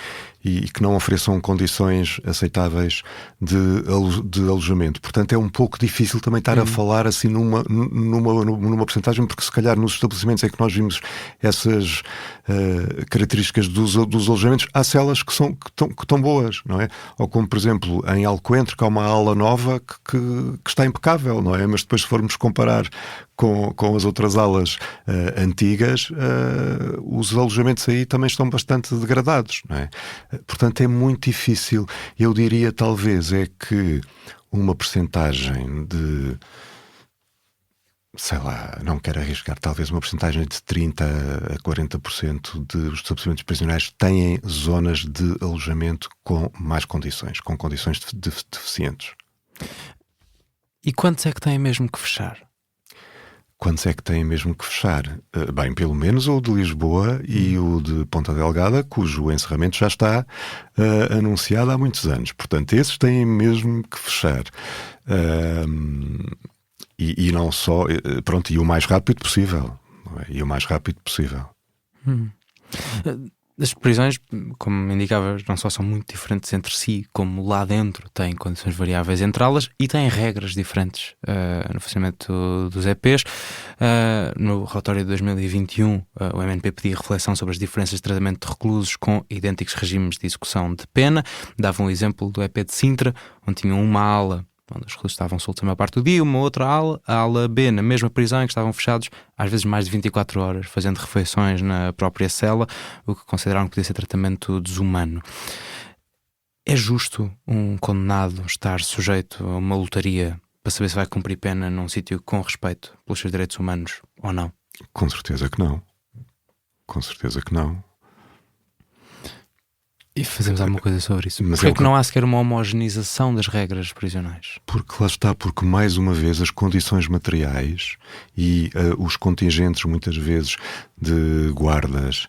Speaker 2: que não ofereçam condições aceitáveis de alojamento. Portanto, é um pouco difícil também estar a falar assim numa percentagem, porque se calhar nos estabelecimentos em que nós vimos essas características dos alojamentos, há celas que estão boas, não é? Ou como, por exemplo, em Alcoentre, que há uma ala nova que está impecável, não é? Mas depois, se formos comparar com as outras alas antigas, os alojamentos aí também estão bastante degradados, não é? Portanto, é muito difícil. Eu diria, talvez, é que uma percentagem de... sei lá, não quero arriscar, talvez uma percentagem de 30% a 40% dos estabelecimentos prisionais têm zonas de alojamento com mais condições, com condições deficientes.
Speaker 3: E quantos é que têm mesmo que fechar?
Speaker 2: Quantos é que têm mesmo que fechar? Bem, pelo menos o de Lisboa e o de Ponta Delgada, cujo encerramento já está anunciado há muitos anos. Portanto, esses têm mesmo que fechar. E não só... Pronto, e o mais rápido possível. Não é? E o mais rápido possível.
Speaker 3: As prisões, como indicavas, não só são muito diferentes entre si, como lá dentro têm condições variáveis entre elas e têm regras diferentes no funcionamento dos EPs. No relatório de 2021, o MNP pedia reflexão sobre as diferenças de tratamento de reclusos com idênticos regimes de execução de pena. Dava um exemplo do EP de Sintra, onde tinham uma ala onde os reclusos estavam soltos a maior parte do dia, uma outra ala, a ala B, na mesma prisão, em que estavam fechados às vezes mais de 24 horas, fazendo refeições na própria cela, o que consideraram que podia ser tratamento desumano. É justo um condenado estar sujeito a uma lotaria para saber se vai cumprir pena num sítio com respeito pelos seus direitos humanos ou não?
Speaker 2: Com certeza que não. Com certeza que não.
Speaker 3: E fazemos alguma coisa sobre isso.
Speaker 2: Mas
Speaker 3: Porquê é que não há sequer uma homogeneização das regras prisionais?
Speaker 2: Porque lá está, porque mais uma vez as condições materiais e os contingentes muitas vezes de guardas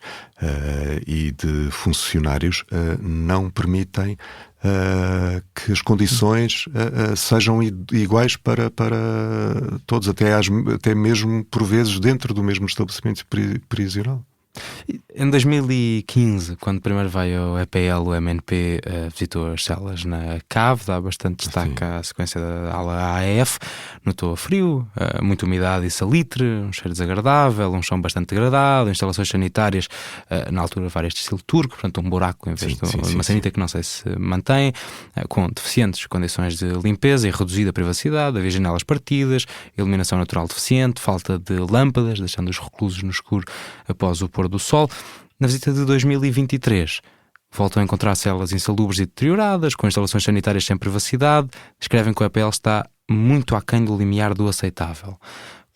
Speaker 2: e de funcionários não permitem que as condições sejam iguais para todos, até mesmo por vezes dentro do mesmo estabelecimento prisional.
Speaker 3: Em 2015, quando primeiro veio o EPL, o MNP visitou as celas na cave, dá bastante destaque à sequência da ala AF, notou frio, muita umidade e salitre, um cheiro desagradável, um chão bastante degradado, instalações sanitárias, na altura várias de estilo turco, portanto um buraco em vez de uma sanita que não sei se mantém, com deficientes condições de limpeza e reduzida privacidade, havia janelas partidas, iluminação natural deficiente, falta de lâmpadas, deixando os reclusos no escuro após o pôr do sol. Na visita de 2023 voltam a encontrar celas insalubres e deterioradas, com instalações sanitárias sem privacidade. Descrevem que o EPL está muito aquém do limiar do aceitável.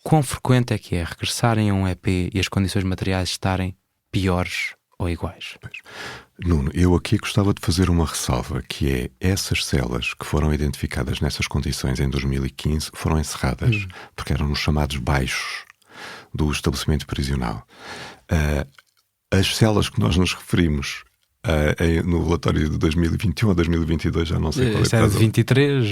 Speaker 3: Quão frequente é que é regressarem a um EP e as condições materiais estarem piores ou iguais?
Speaker 2: Nuno, eu aqui gostava de fazer uma ressalva, que é essas celas que foram identificadas nessas condições em 2015 foram encerradas, porque eram nos chamados baixos do estabelecimento prisional. As celas que nós nos referimos no relatório de 2021 a 2022, já não sei qual é
Speaker 3: o de 23.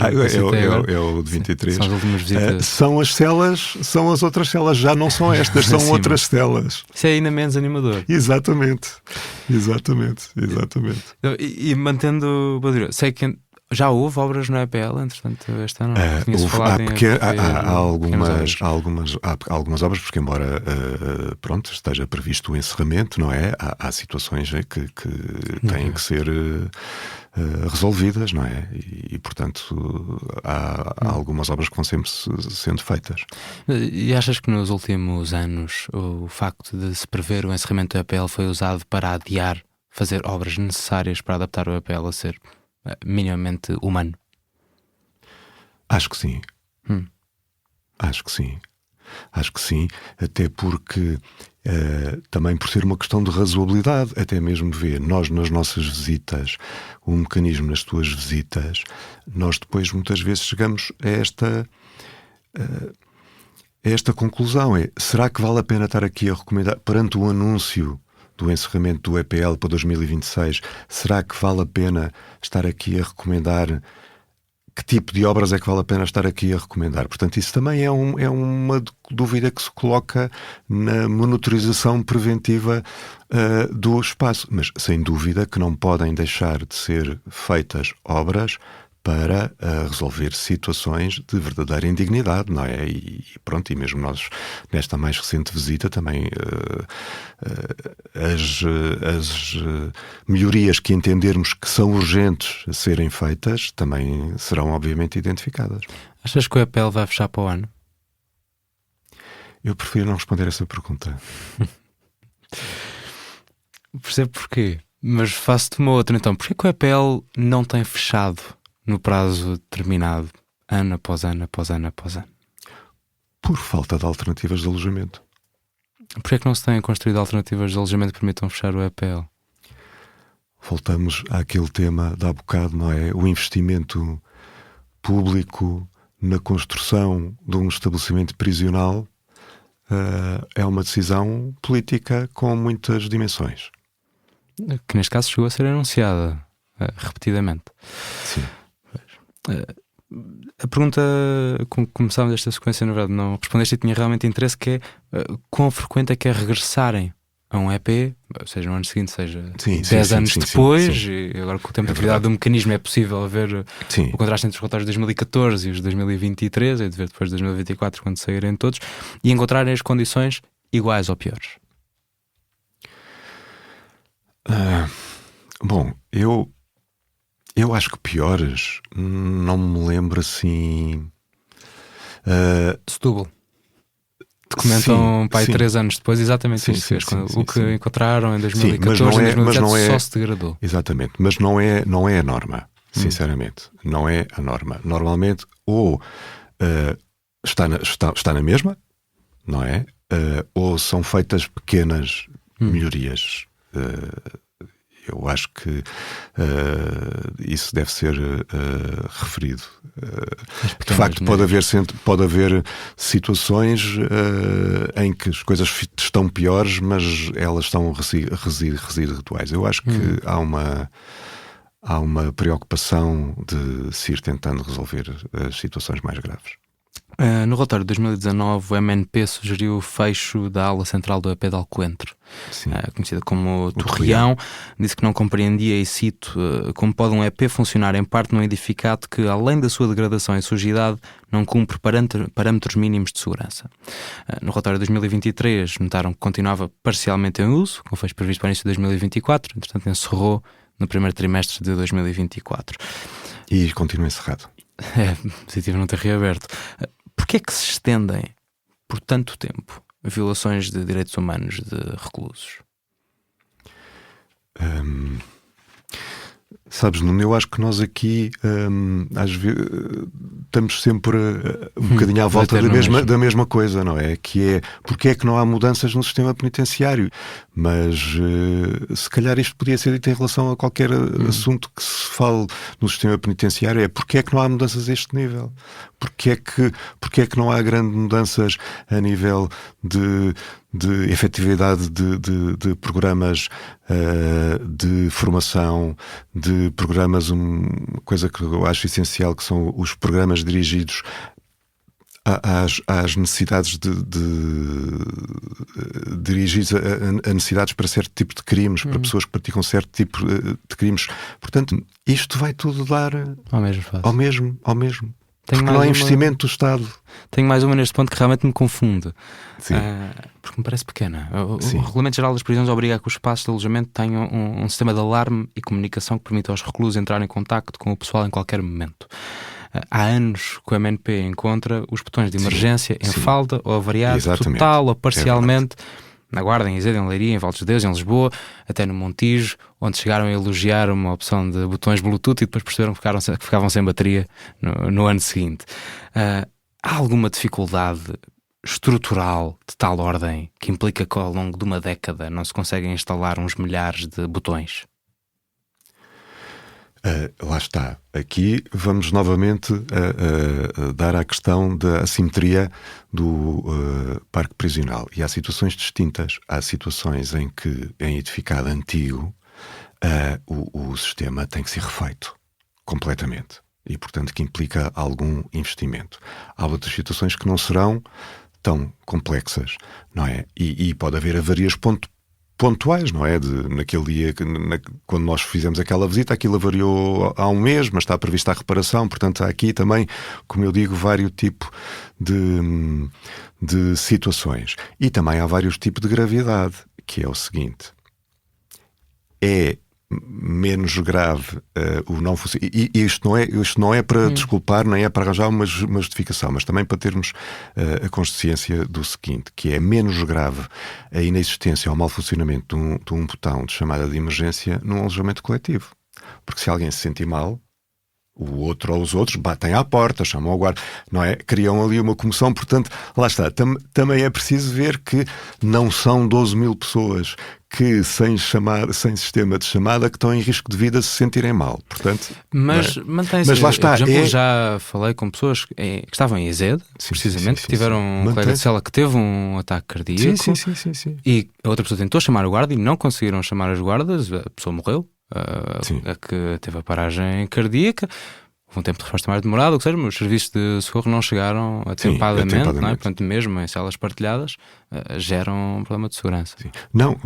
Speaker 2: É o de 23.
Speaker 3: São as últimas visitas.
Speaker 2: São as celas, são as outras celas, já não são estas, são outras celas.
Speaker 3: Isso é ainda menos animador.
Speaker 2: Exatamente.
Speaker 3: E mantendo, sei que já houve obras no EPL, entretanto, este ano?
Speaker 2: Há algumas obras, porque embora esteja previsto o encerramento, não é? Há situações que têm que ser resolvidas, não é? E portanto, há algumas obras que vão sempre sendo feitas.
Speaker 3: E achas que nos últimos anos o facto de se prever o encerramento do EPL foi usado para adiar, fazer obras necessárias para adaptar o EPL a ser minimamente humano?
Speaker 2: Acho que sim. Acho que sim, até porque também por ser uma questão de razoabilidade, até mesmo ver nós nas nossas visitas, o mecanismo nas tuas visitas, nós depois muitas vezes chegamos a esta conclusão, será que vale a pena estar aqui a recomendar, perante o anúncio do encerramento do EPL para 2026, será que vale a pena estar aqui a recomendar? Que tipo de obras é que vale a pena estar aqui a recomendar? Portanto, isso também é uma dúvida que se coloca na monitorização preventiva do espaço. Mas, sem dúvida, que não podem deixar de ser feitas obras para resolver situações de verdadeira indignidade, não é? E pronto, e mesmo nós, nesta mais recente visita, também as melhorias que entendermos que são urgentes a serem feitas também serão obviamente identificadas.
Speaker 3: Achas que o EPL vai fechar para o ano?
Speaker 2: Eu prefiro não responder essa pergunta.
Speaker 3: Percebo porquê, mas faço-te uma outra então. Porquê que o EPL não tem fechado no prazo determinado, ano após ano, após ano, após ano?
Speaker 2: Por falta de alternativas de alojamento.
Speaker 3: Porquê é que não se têm construído alternativas de alojamento que permitam fechar o EPL?
Speaker 2: Voltamos àquele tema de há bocado, não é? O investimento público na construção de um estabelecimento prisional é uma decisão política com muitas dimensões.
Speaker 3: Que neste caso chegou a ser anunciada repetidamente.
Speaker 2: Sim.
Speaker 3: A pergunta com que começámos esta sequência, na verdade, não respondeste e tinha realmente interesse, que é quão frequente é que é regressarem a um EP, seja no ano seguinte, seja 10 anos depois, e agora com o tempo de atividade do mecanismo é possível ver o contraste entre os relatórios de 2014 e os de 2023, e de ver depois de 2024, quando saírem todos, e encontrarem as condições iguais ou piores.
Speaker 2: Bom, eu acho que piores, não me lembro assim.
Speaker 3: Setúbal. Documentam 3 anos depois exatamente isso. O que encontraram em 2014 e 2017 só se degradou.
Speaker 2: Exatamente, mas não é a norma, sinceramente. Não é a norma. Normalmente, ou está na mesma, não é? Ou são feitas pequenas melhorias. Eu acho que isso deve ser referido. De facto, pode haver situações em que as coisas estão piores, mas elas são residuais. Eu acho que há uma preocupação de se ir tentando resolver as situações mais graves.
Speaker 3: No relatório de 2019, o MNP sugeriu o fecho da ala central do EP de Alcoentre, conhecida como Torreão. Disse que não compreendia, e cito, como pode um EP funcionar em parte num edificado que, além da sua degradação e sujidade, não cumpre parâmetros mínimos de segurança. No relatório de 2023, notaram que continuava parcialmente em uso, como foi previsto para o início de 2024, entretanto encerrou no primeiro trimestre de 2024.
Speaker 2: E continua encerrado.
Speaker 3: É positivo não ter reaberto. Porquê é que se estendem por tanto tempo violações de direitos humanos de reclusos?
Speaker 2: Sabes, Nuno, eu acho que nós aqui às vezes estamos sempre um bocadinho à volta da mesma coisa, não é? Que é, porque é que não há mudanças no sistema penitenciário? Mas se calhar isto podia ser dito em relação a qualquer assunto que se fale no sistema penitenciário, é porque é que não há mudanças a este nível? Porque é que não há grandes mudanças a nível de efetividade de programas de formação, de programas, uma coisa que eu acho essencial, que são os programas dirigidos às necessidades dirigidos a necessidades para certo tipo de crimes, para pessoas que praticam certo tipo de crimes. Portanto, isto vai tudo dar ao mesmo. Porque não há investimento do Estado.
Speaker 3: Tenho mais uma neste ponto que realmente me confunde. Porque me parece pequena. O Regulamento Geral das Prisões obriga a que os espaços de alojamento tenham um sistema de alarme e comunicação que permita aos reclusos entrarem em contacto com o pessoal em qualquer momento. Há anos que o MNP encontra os botões de emergência em falta ou avariados, total ou parcialmente, na Guarda, em Ezeiza, em Leiria, em Valdes de Deus, em Lisboa, até no Montijo, onde chegaram a elogiar uma opção de botões Bluetooth e depois perceberam que ficavam sem bateria no ano seguinte. Há alguma dificuldade estrutural de tal ordem que implica que ao longo de uma década não se conseguem instalar uns milhares de botões?
Speaker 2: Lá está. Aqui vamos novamente dar à questão da assimetria do parque prisional. E há situações distintas. Há situações em que, em edificado antigo, o sistema tem que ser refeito completamente. E, portanto, que implica algum investimento. Há outras situações que não serão tão complexas, não é? E pode haver avarias pontuais, não é? Naquele dia, quando nós fizemos aquela visita, aquilo avariou há um mês, mas está prevista a reparação. Portanto, há aqui também, como eu digo, vários tipos de situações. E também há vários tipos de gravidade, que é o seguinte: é menos grave o não funcionamento. E isto não é para desculpar, nem é para arranjar uma justificação, mas também para termos a consciência do seguinte, que é menos grave a inexistência ou mau funcionamento de um botão de chamada de emergência num alojamento coletivo. Porque se alguém se sentir mal, o outro ou os outros batem à porta, chamam ao guarda, não é? Criam ali uma comoção. Portanto, lá está. Também é preciso ver que não são 12 mil pessoas que sem sistema de chamada que estão em risco de vida se sentirem mal. Portanto,
Speaker 3: mas lá está. Por exemplo, já falei com pessoas que estavam em Ezeiza, precisamente, que tiveram um colega de cela que teve um ataque cardíaco.
Speaker 2: Sim.
Speaker 3: E a outra pessoa tentou chamar o guarda e não conseguiram chamar os guardas, a pessoa morreu. A que teve a paragem cardíaca. Houve um tempo de resposta mais demorado, ou seja, mas os serviços de socorro não chegaram atempadamente. Não é? Portanto, mesmo em celas partilhadas, geram um problema de segurança.
Speaker 2: Sim. Não,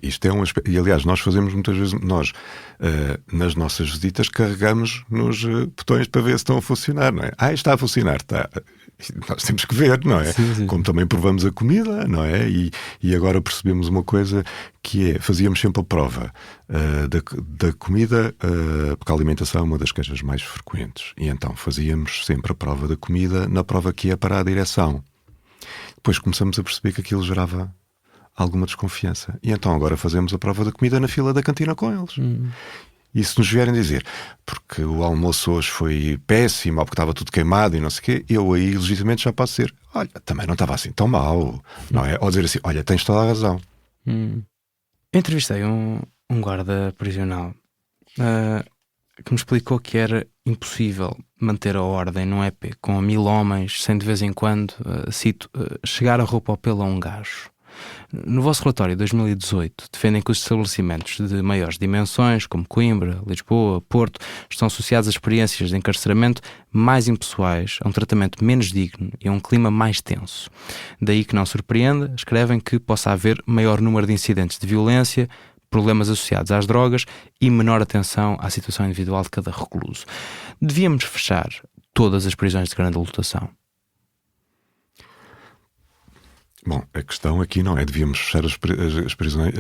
Speaker 2: isto é um aspecto. E aliás, nós fazemos muitas vezes, nas nossas visitas, carregamos nos botões para ver se estão a funcionar, não é? Está a funcionar, está. Nós temos que ver, não é?
Speaker 3: Sim.
Speaker 2: Como também provamos a comida, não é? E agora percebemos uma coisa que é, fazíamos sempre a prova da comida, porque a alimentação é uma das queixas mais frequentes. E então fazíamos sempre a prova da comida na prova que ia para a direção. Depois começamos a perceber que aquilo gerava alguma desconfiança. E então agora fazemos a prova da comida na fila da cantina com eles. E se nos vierem dizer, porque o almoço hoje foi péssimo, ou porque estava tudo queimado e não sei o quê, eu aí legitimamente já posso dizer, olha, também não estava assim tão mal, não é? Ou dizer assim, olha, tens toda a razão.
Speaker 3: Eu entrevistei um um guarda prisional que me explicou que era impossível manter a ordem num EP com 1000 homens sem de vez em quando, cito, chegar a roupa ao pelo a um gajo. No vosso relatório de 2018 defendem que os estabelecimentos de maiores dimensões, como Coimbra, Lisboa, Porto, estão associados a experiências de encarceramento mais impessoais, a um tratamento menos digno e a um clima mais tenso. Daí que não surpreenda, escrevem que possa haver maior número de incidentes de violência, problemas associados às drogas e menor atenção à situação individual de cada recluso. Devíamos fechar todas as prisões de grande lotação?
Speaker 2: Bom, a questão aqui não é devíamos fechar as prisões,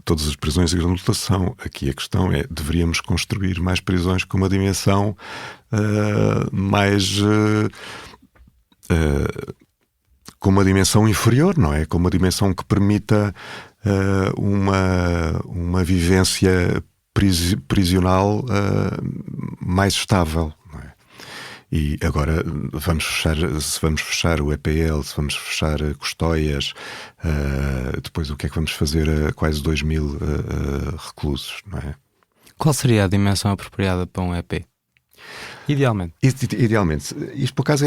Speaker 2: todas as prisões de grande lotação. Aqui a questão é deveríamos construir mais prisões com uma dimensão com uma dimensão inferior, não é? Com uma dimensão que permita uma vivência prisional mais estável. E agora se vamos fechar o EPL, se vamos fechar Custóias, depois o que é que vamos fazer a quase 2000 reclusos, não é?
Speaker 3: Qual seria a dimensão apropriada para um EP? Idealmente.
Speaker 2: Idealmente. Isto por acaso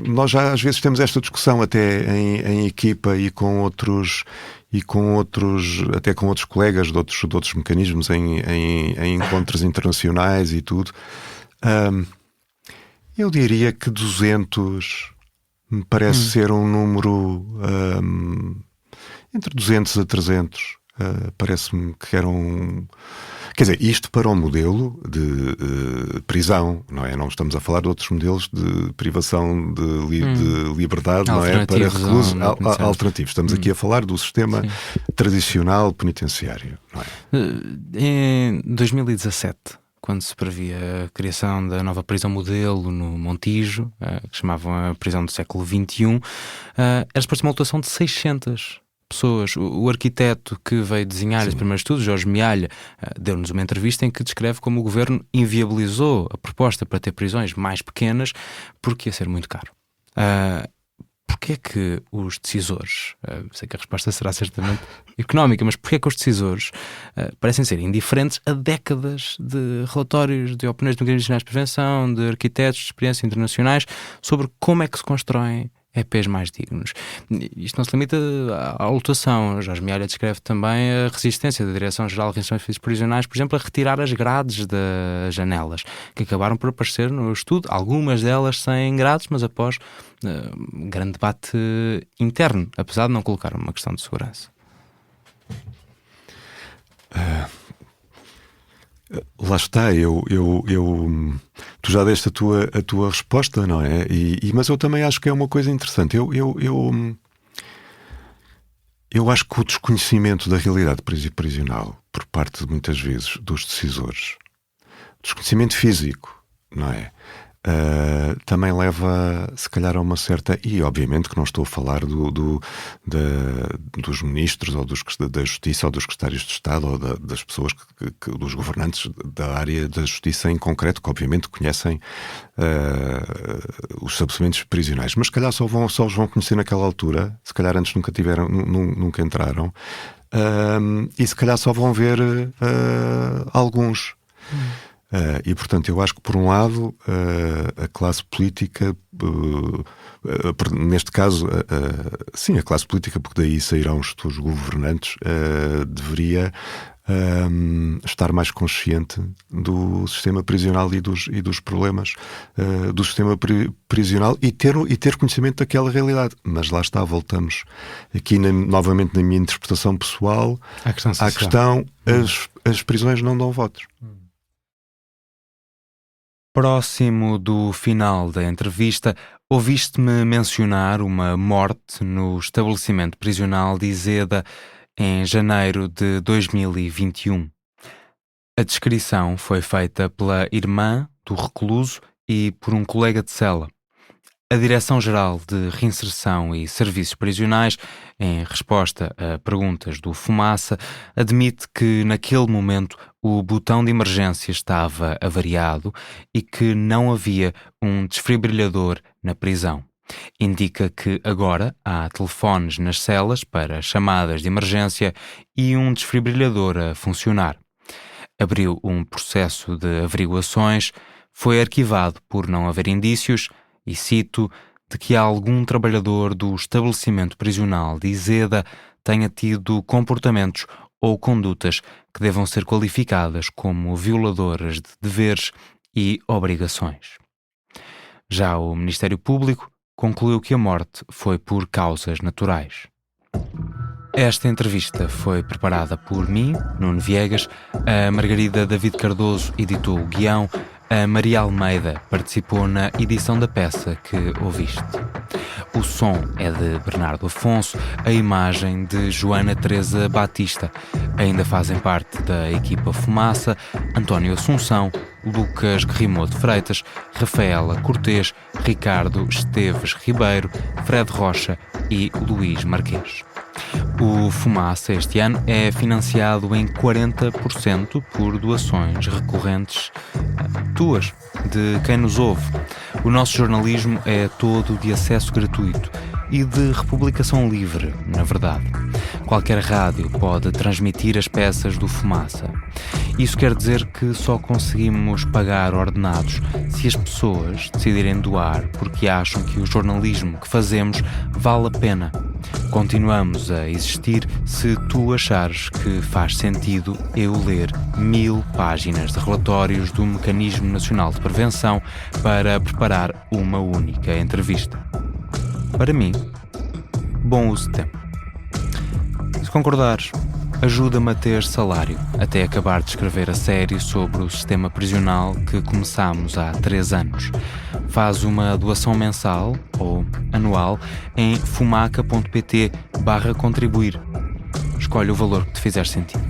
Speaker 2: nós já às vezes temos esta discussão até em equipa e com outros até com outros colegas de outros mecanismos em encontros internacionais e tudo. Eu diria que 200 me parece ser um número entre 200 a 300. Parece-me que era Quer dizer, isto para um modelo de prisão, não é? Não estamos a falar de outros modelos de privação de liberdade, não é? Para reclusos alternativos. Estamos aqui a falar do sistema tradicional penitenciário, não é?
Speaker 3: Em 2017... quando se previa a criação da nova prisão modelo no Montijo, que chamavam a prisão do século XXI, era suposto uma lotação de 600 pessoas. O arquiteto que veio desenhar esse primeiro estudo, Jorge Mialha, deu-nos uma entrevista em que descreve como o governo inviabilizou a proposta para ter prisões mais pequenas porque ia ser muito caro. Porquê é que os decisores, sei que a resposta será certamente económica, mas porquê é que os decisores parecem ser indiferentes a décadas de relatórios de opiniões de mecanismos nacionais de prevenção, de arquitetos de experiências internacionais sobre como é que se constroem EPs mais dignos? Isto não se limita à lotação. Jorge Mialha descreve também a resistência da Direção-Geral de Retenção e Serviços Prisionais, por exemplo, a retirar as grades das janelas, que acabaram por aparecer no estudo, algumas delas sem grades, mas após grande debate interno, apesar de não colocar uma questão de segurança.
Speaker 2: Lá está, tu já deste a tua resposta, não é? Mas eu também acho que é uma coisa interessante. Eu acho que o desconhecimento da realidade prisional por parte, muitas vezes, dos decisores, desconhecimento físico, não é? Também leva, se calhar, a uma certa... E, obviamente, que não estou a falar dos ministros ou da Justiça ou dos secretários de Estado ou das pessoas, dos governantes da área da Justiça em concreto, que, obviamente, conhecem os estabelecimentos prisionais. Mas, se calhar, só os vão conhecer naquela altura. Se calhar, antes nunca entraram. E, se calhar, só vão ver alguns... e portanto eu acho que por um lado a classe política, neste caso sim, a classe política, porque daí sairão os futuros governantes, deveria estar mais consciente do sistema prisional e dos problemas do sistema prisional e ter conhecimento daquela realidade. Mas lá está, voltamos aqui novamente na minha interpretação pessoal à questão as prisões não dão votos.
Speaker 1: Próximo do final da entrevista, ouviste-me mencionar uma morte no estabelecimento prisional de Iseda em janeiro de 2021. A descrição foi feita pela irmã do recluso e por um colega de cela. A Direção-Geral de Reinserção e Serviços Prisionais, em resposta a perguntas do Fumaça, admite que naquele momento o botão de emergência estava avariado e que não havia um desfibrilhador na prisão. Indica que agora há telefones nas celas para chamadas de emergência e um desfibrilhador a funcionar. Abriu um processo de averiguações, foi arquivado por não haver indícios, e cito, de que algum trabalhador do estabelecimento prisional de Izeda tenha tido comportamentos ou condutas que devam ser qualificadas como violadoras de deveres e obrigações. Já o Ministério Público concluiu que a morte foi por causas naturais. Esta entrevista foi preparada por mim, Nuno Viegas, a Margarida David Cardoso editou o guião, a Maria Almeida participou na edição da peça que ouviste. O som é de Bernardo Afonso, a imagem de Joana Teresa Batista. Ainda fazem parte da equipa Fumaça António Assunção, Lucas Guerrimou de Freitas, Rafaela Cortês, Ricardo Esteves Ribeiro, Fred Rocha e Luís Marquês. O Fumaça este ano é financiado em 40% por doações recorrentes tuas, de quem nos ouve. O nosso jornalismo é todo de acesso gratuito e de republicação livre, na verdade. Qualquer rádio pode transmitir as peças do Fumaça. Isso quer dizer que só conseguimos pagar ordenados se as pessoas decidirem doar porque acham que o jornalismo que fazemos vale a pena. Continuamos a existir se tu achares que faz sentido eu ler 1000 páginas de relatórios do Mecanismo Nacional de Prevenção para preparar uma única entrevista. Para mim, bom uso de tempo. Se concordares, ajuda-me a ter salário até acabar de escrever a série sobre o sistema prisional que começámos há 3 anos. Faz uma doação mensal ou anual em fumaca.pt/contribuir. Escolhe o valor que te fizer sentido.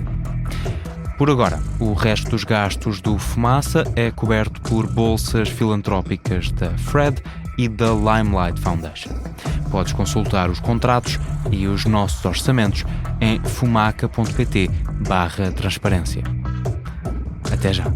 Speaker 1: Por agora, o resto dos gastos do Fumaça é coberto por bolsas filantrópicas da Fred e da Limelight Foundation. Podes consultar os contratos e os nossos orçamentos em fumaca.pt/transparência. Até já!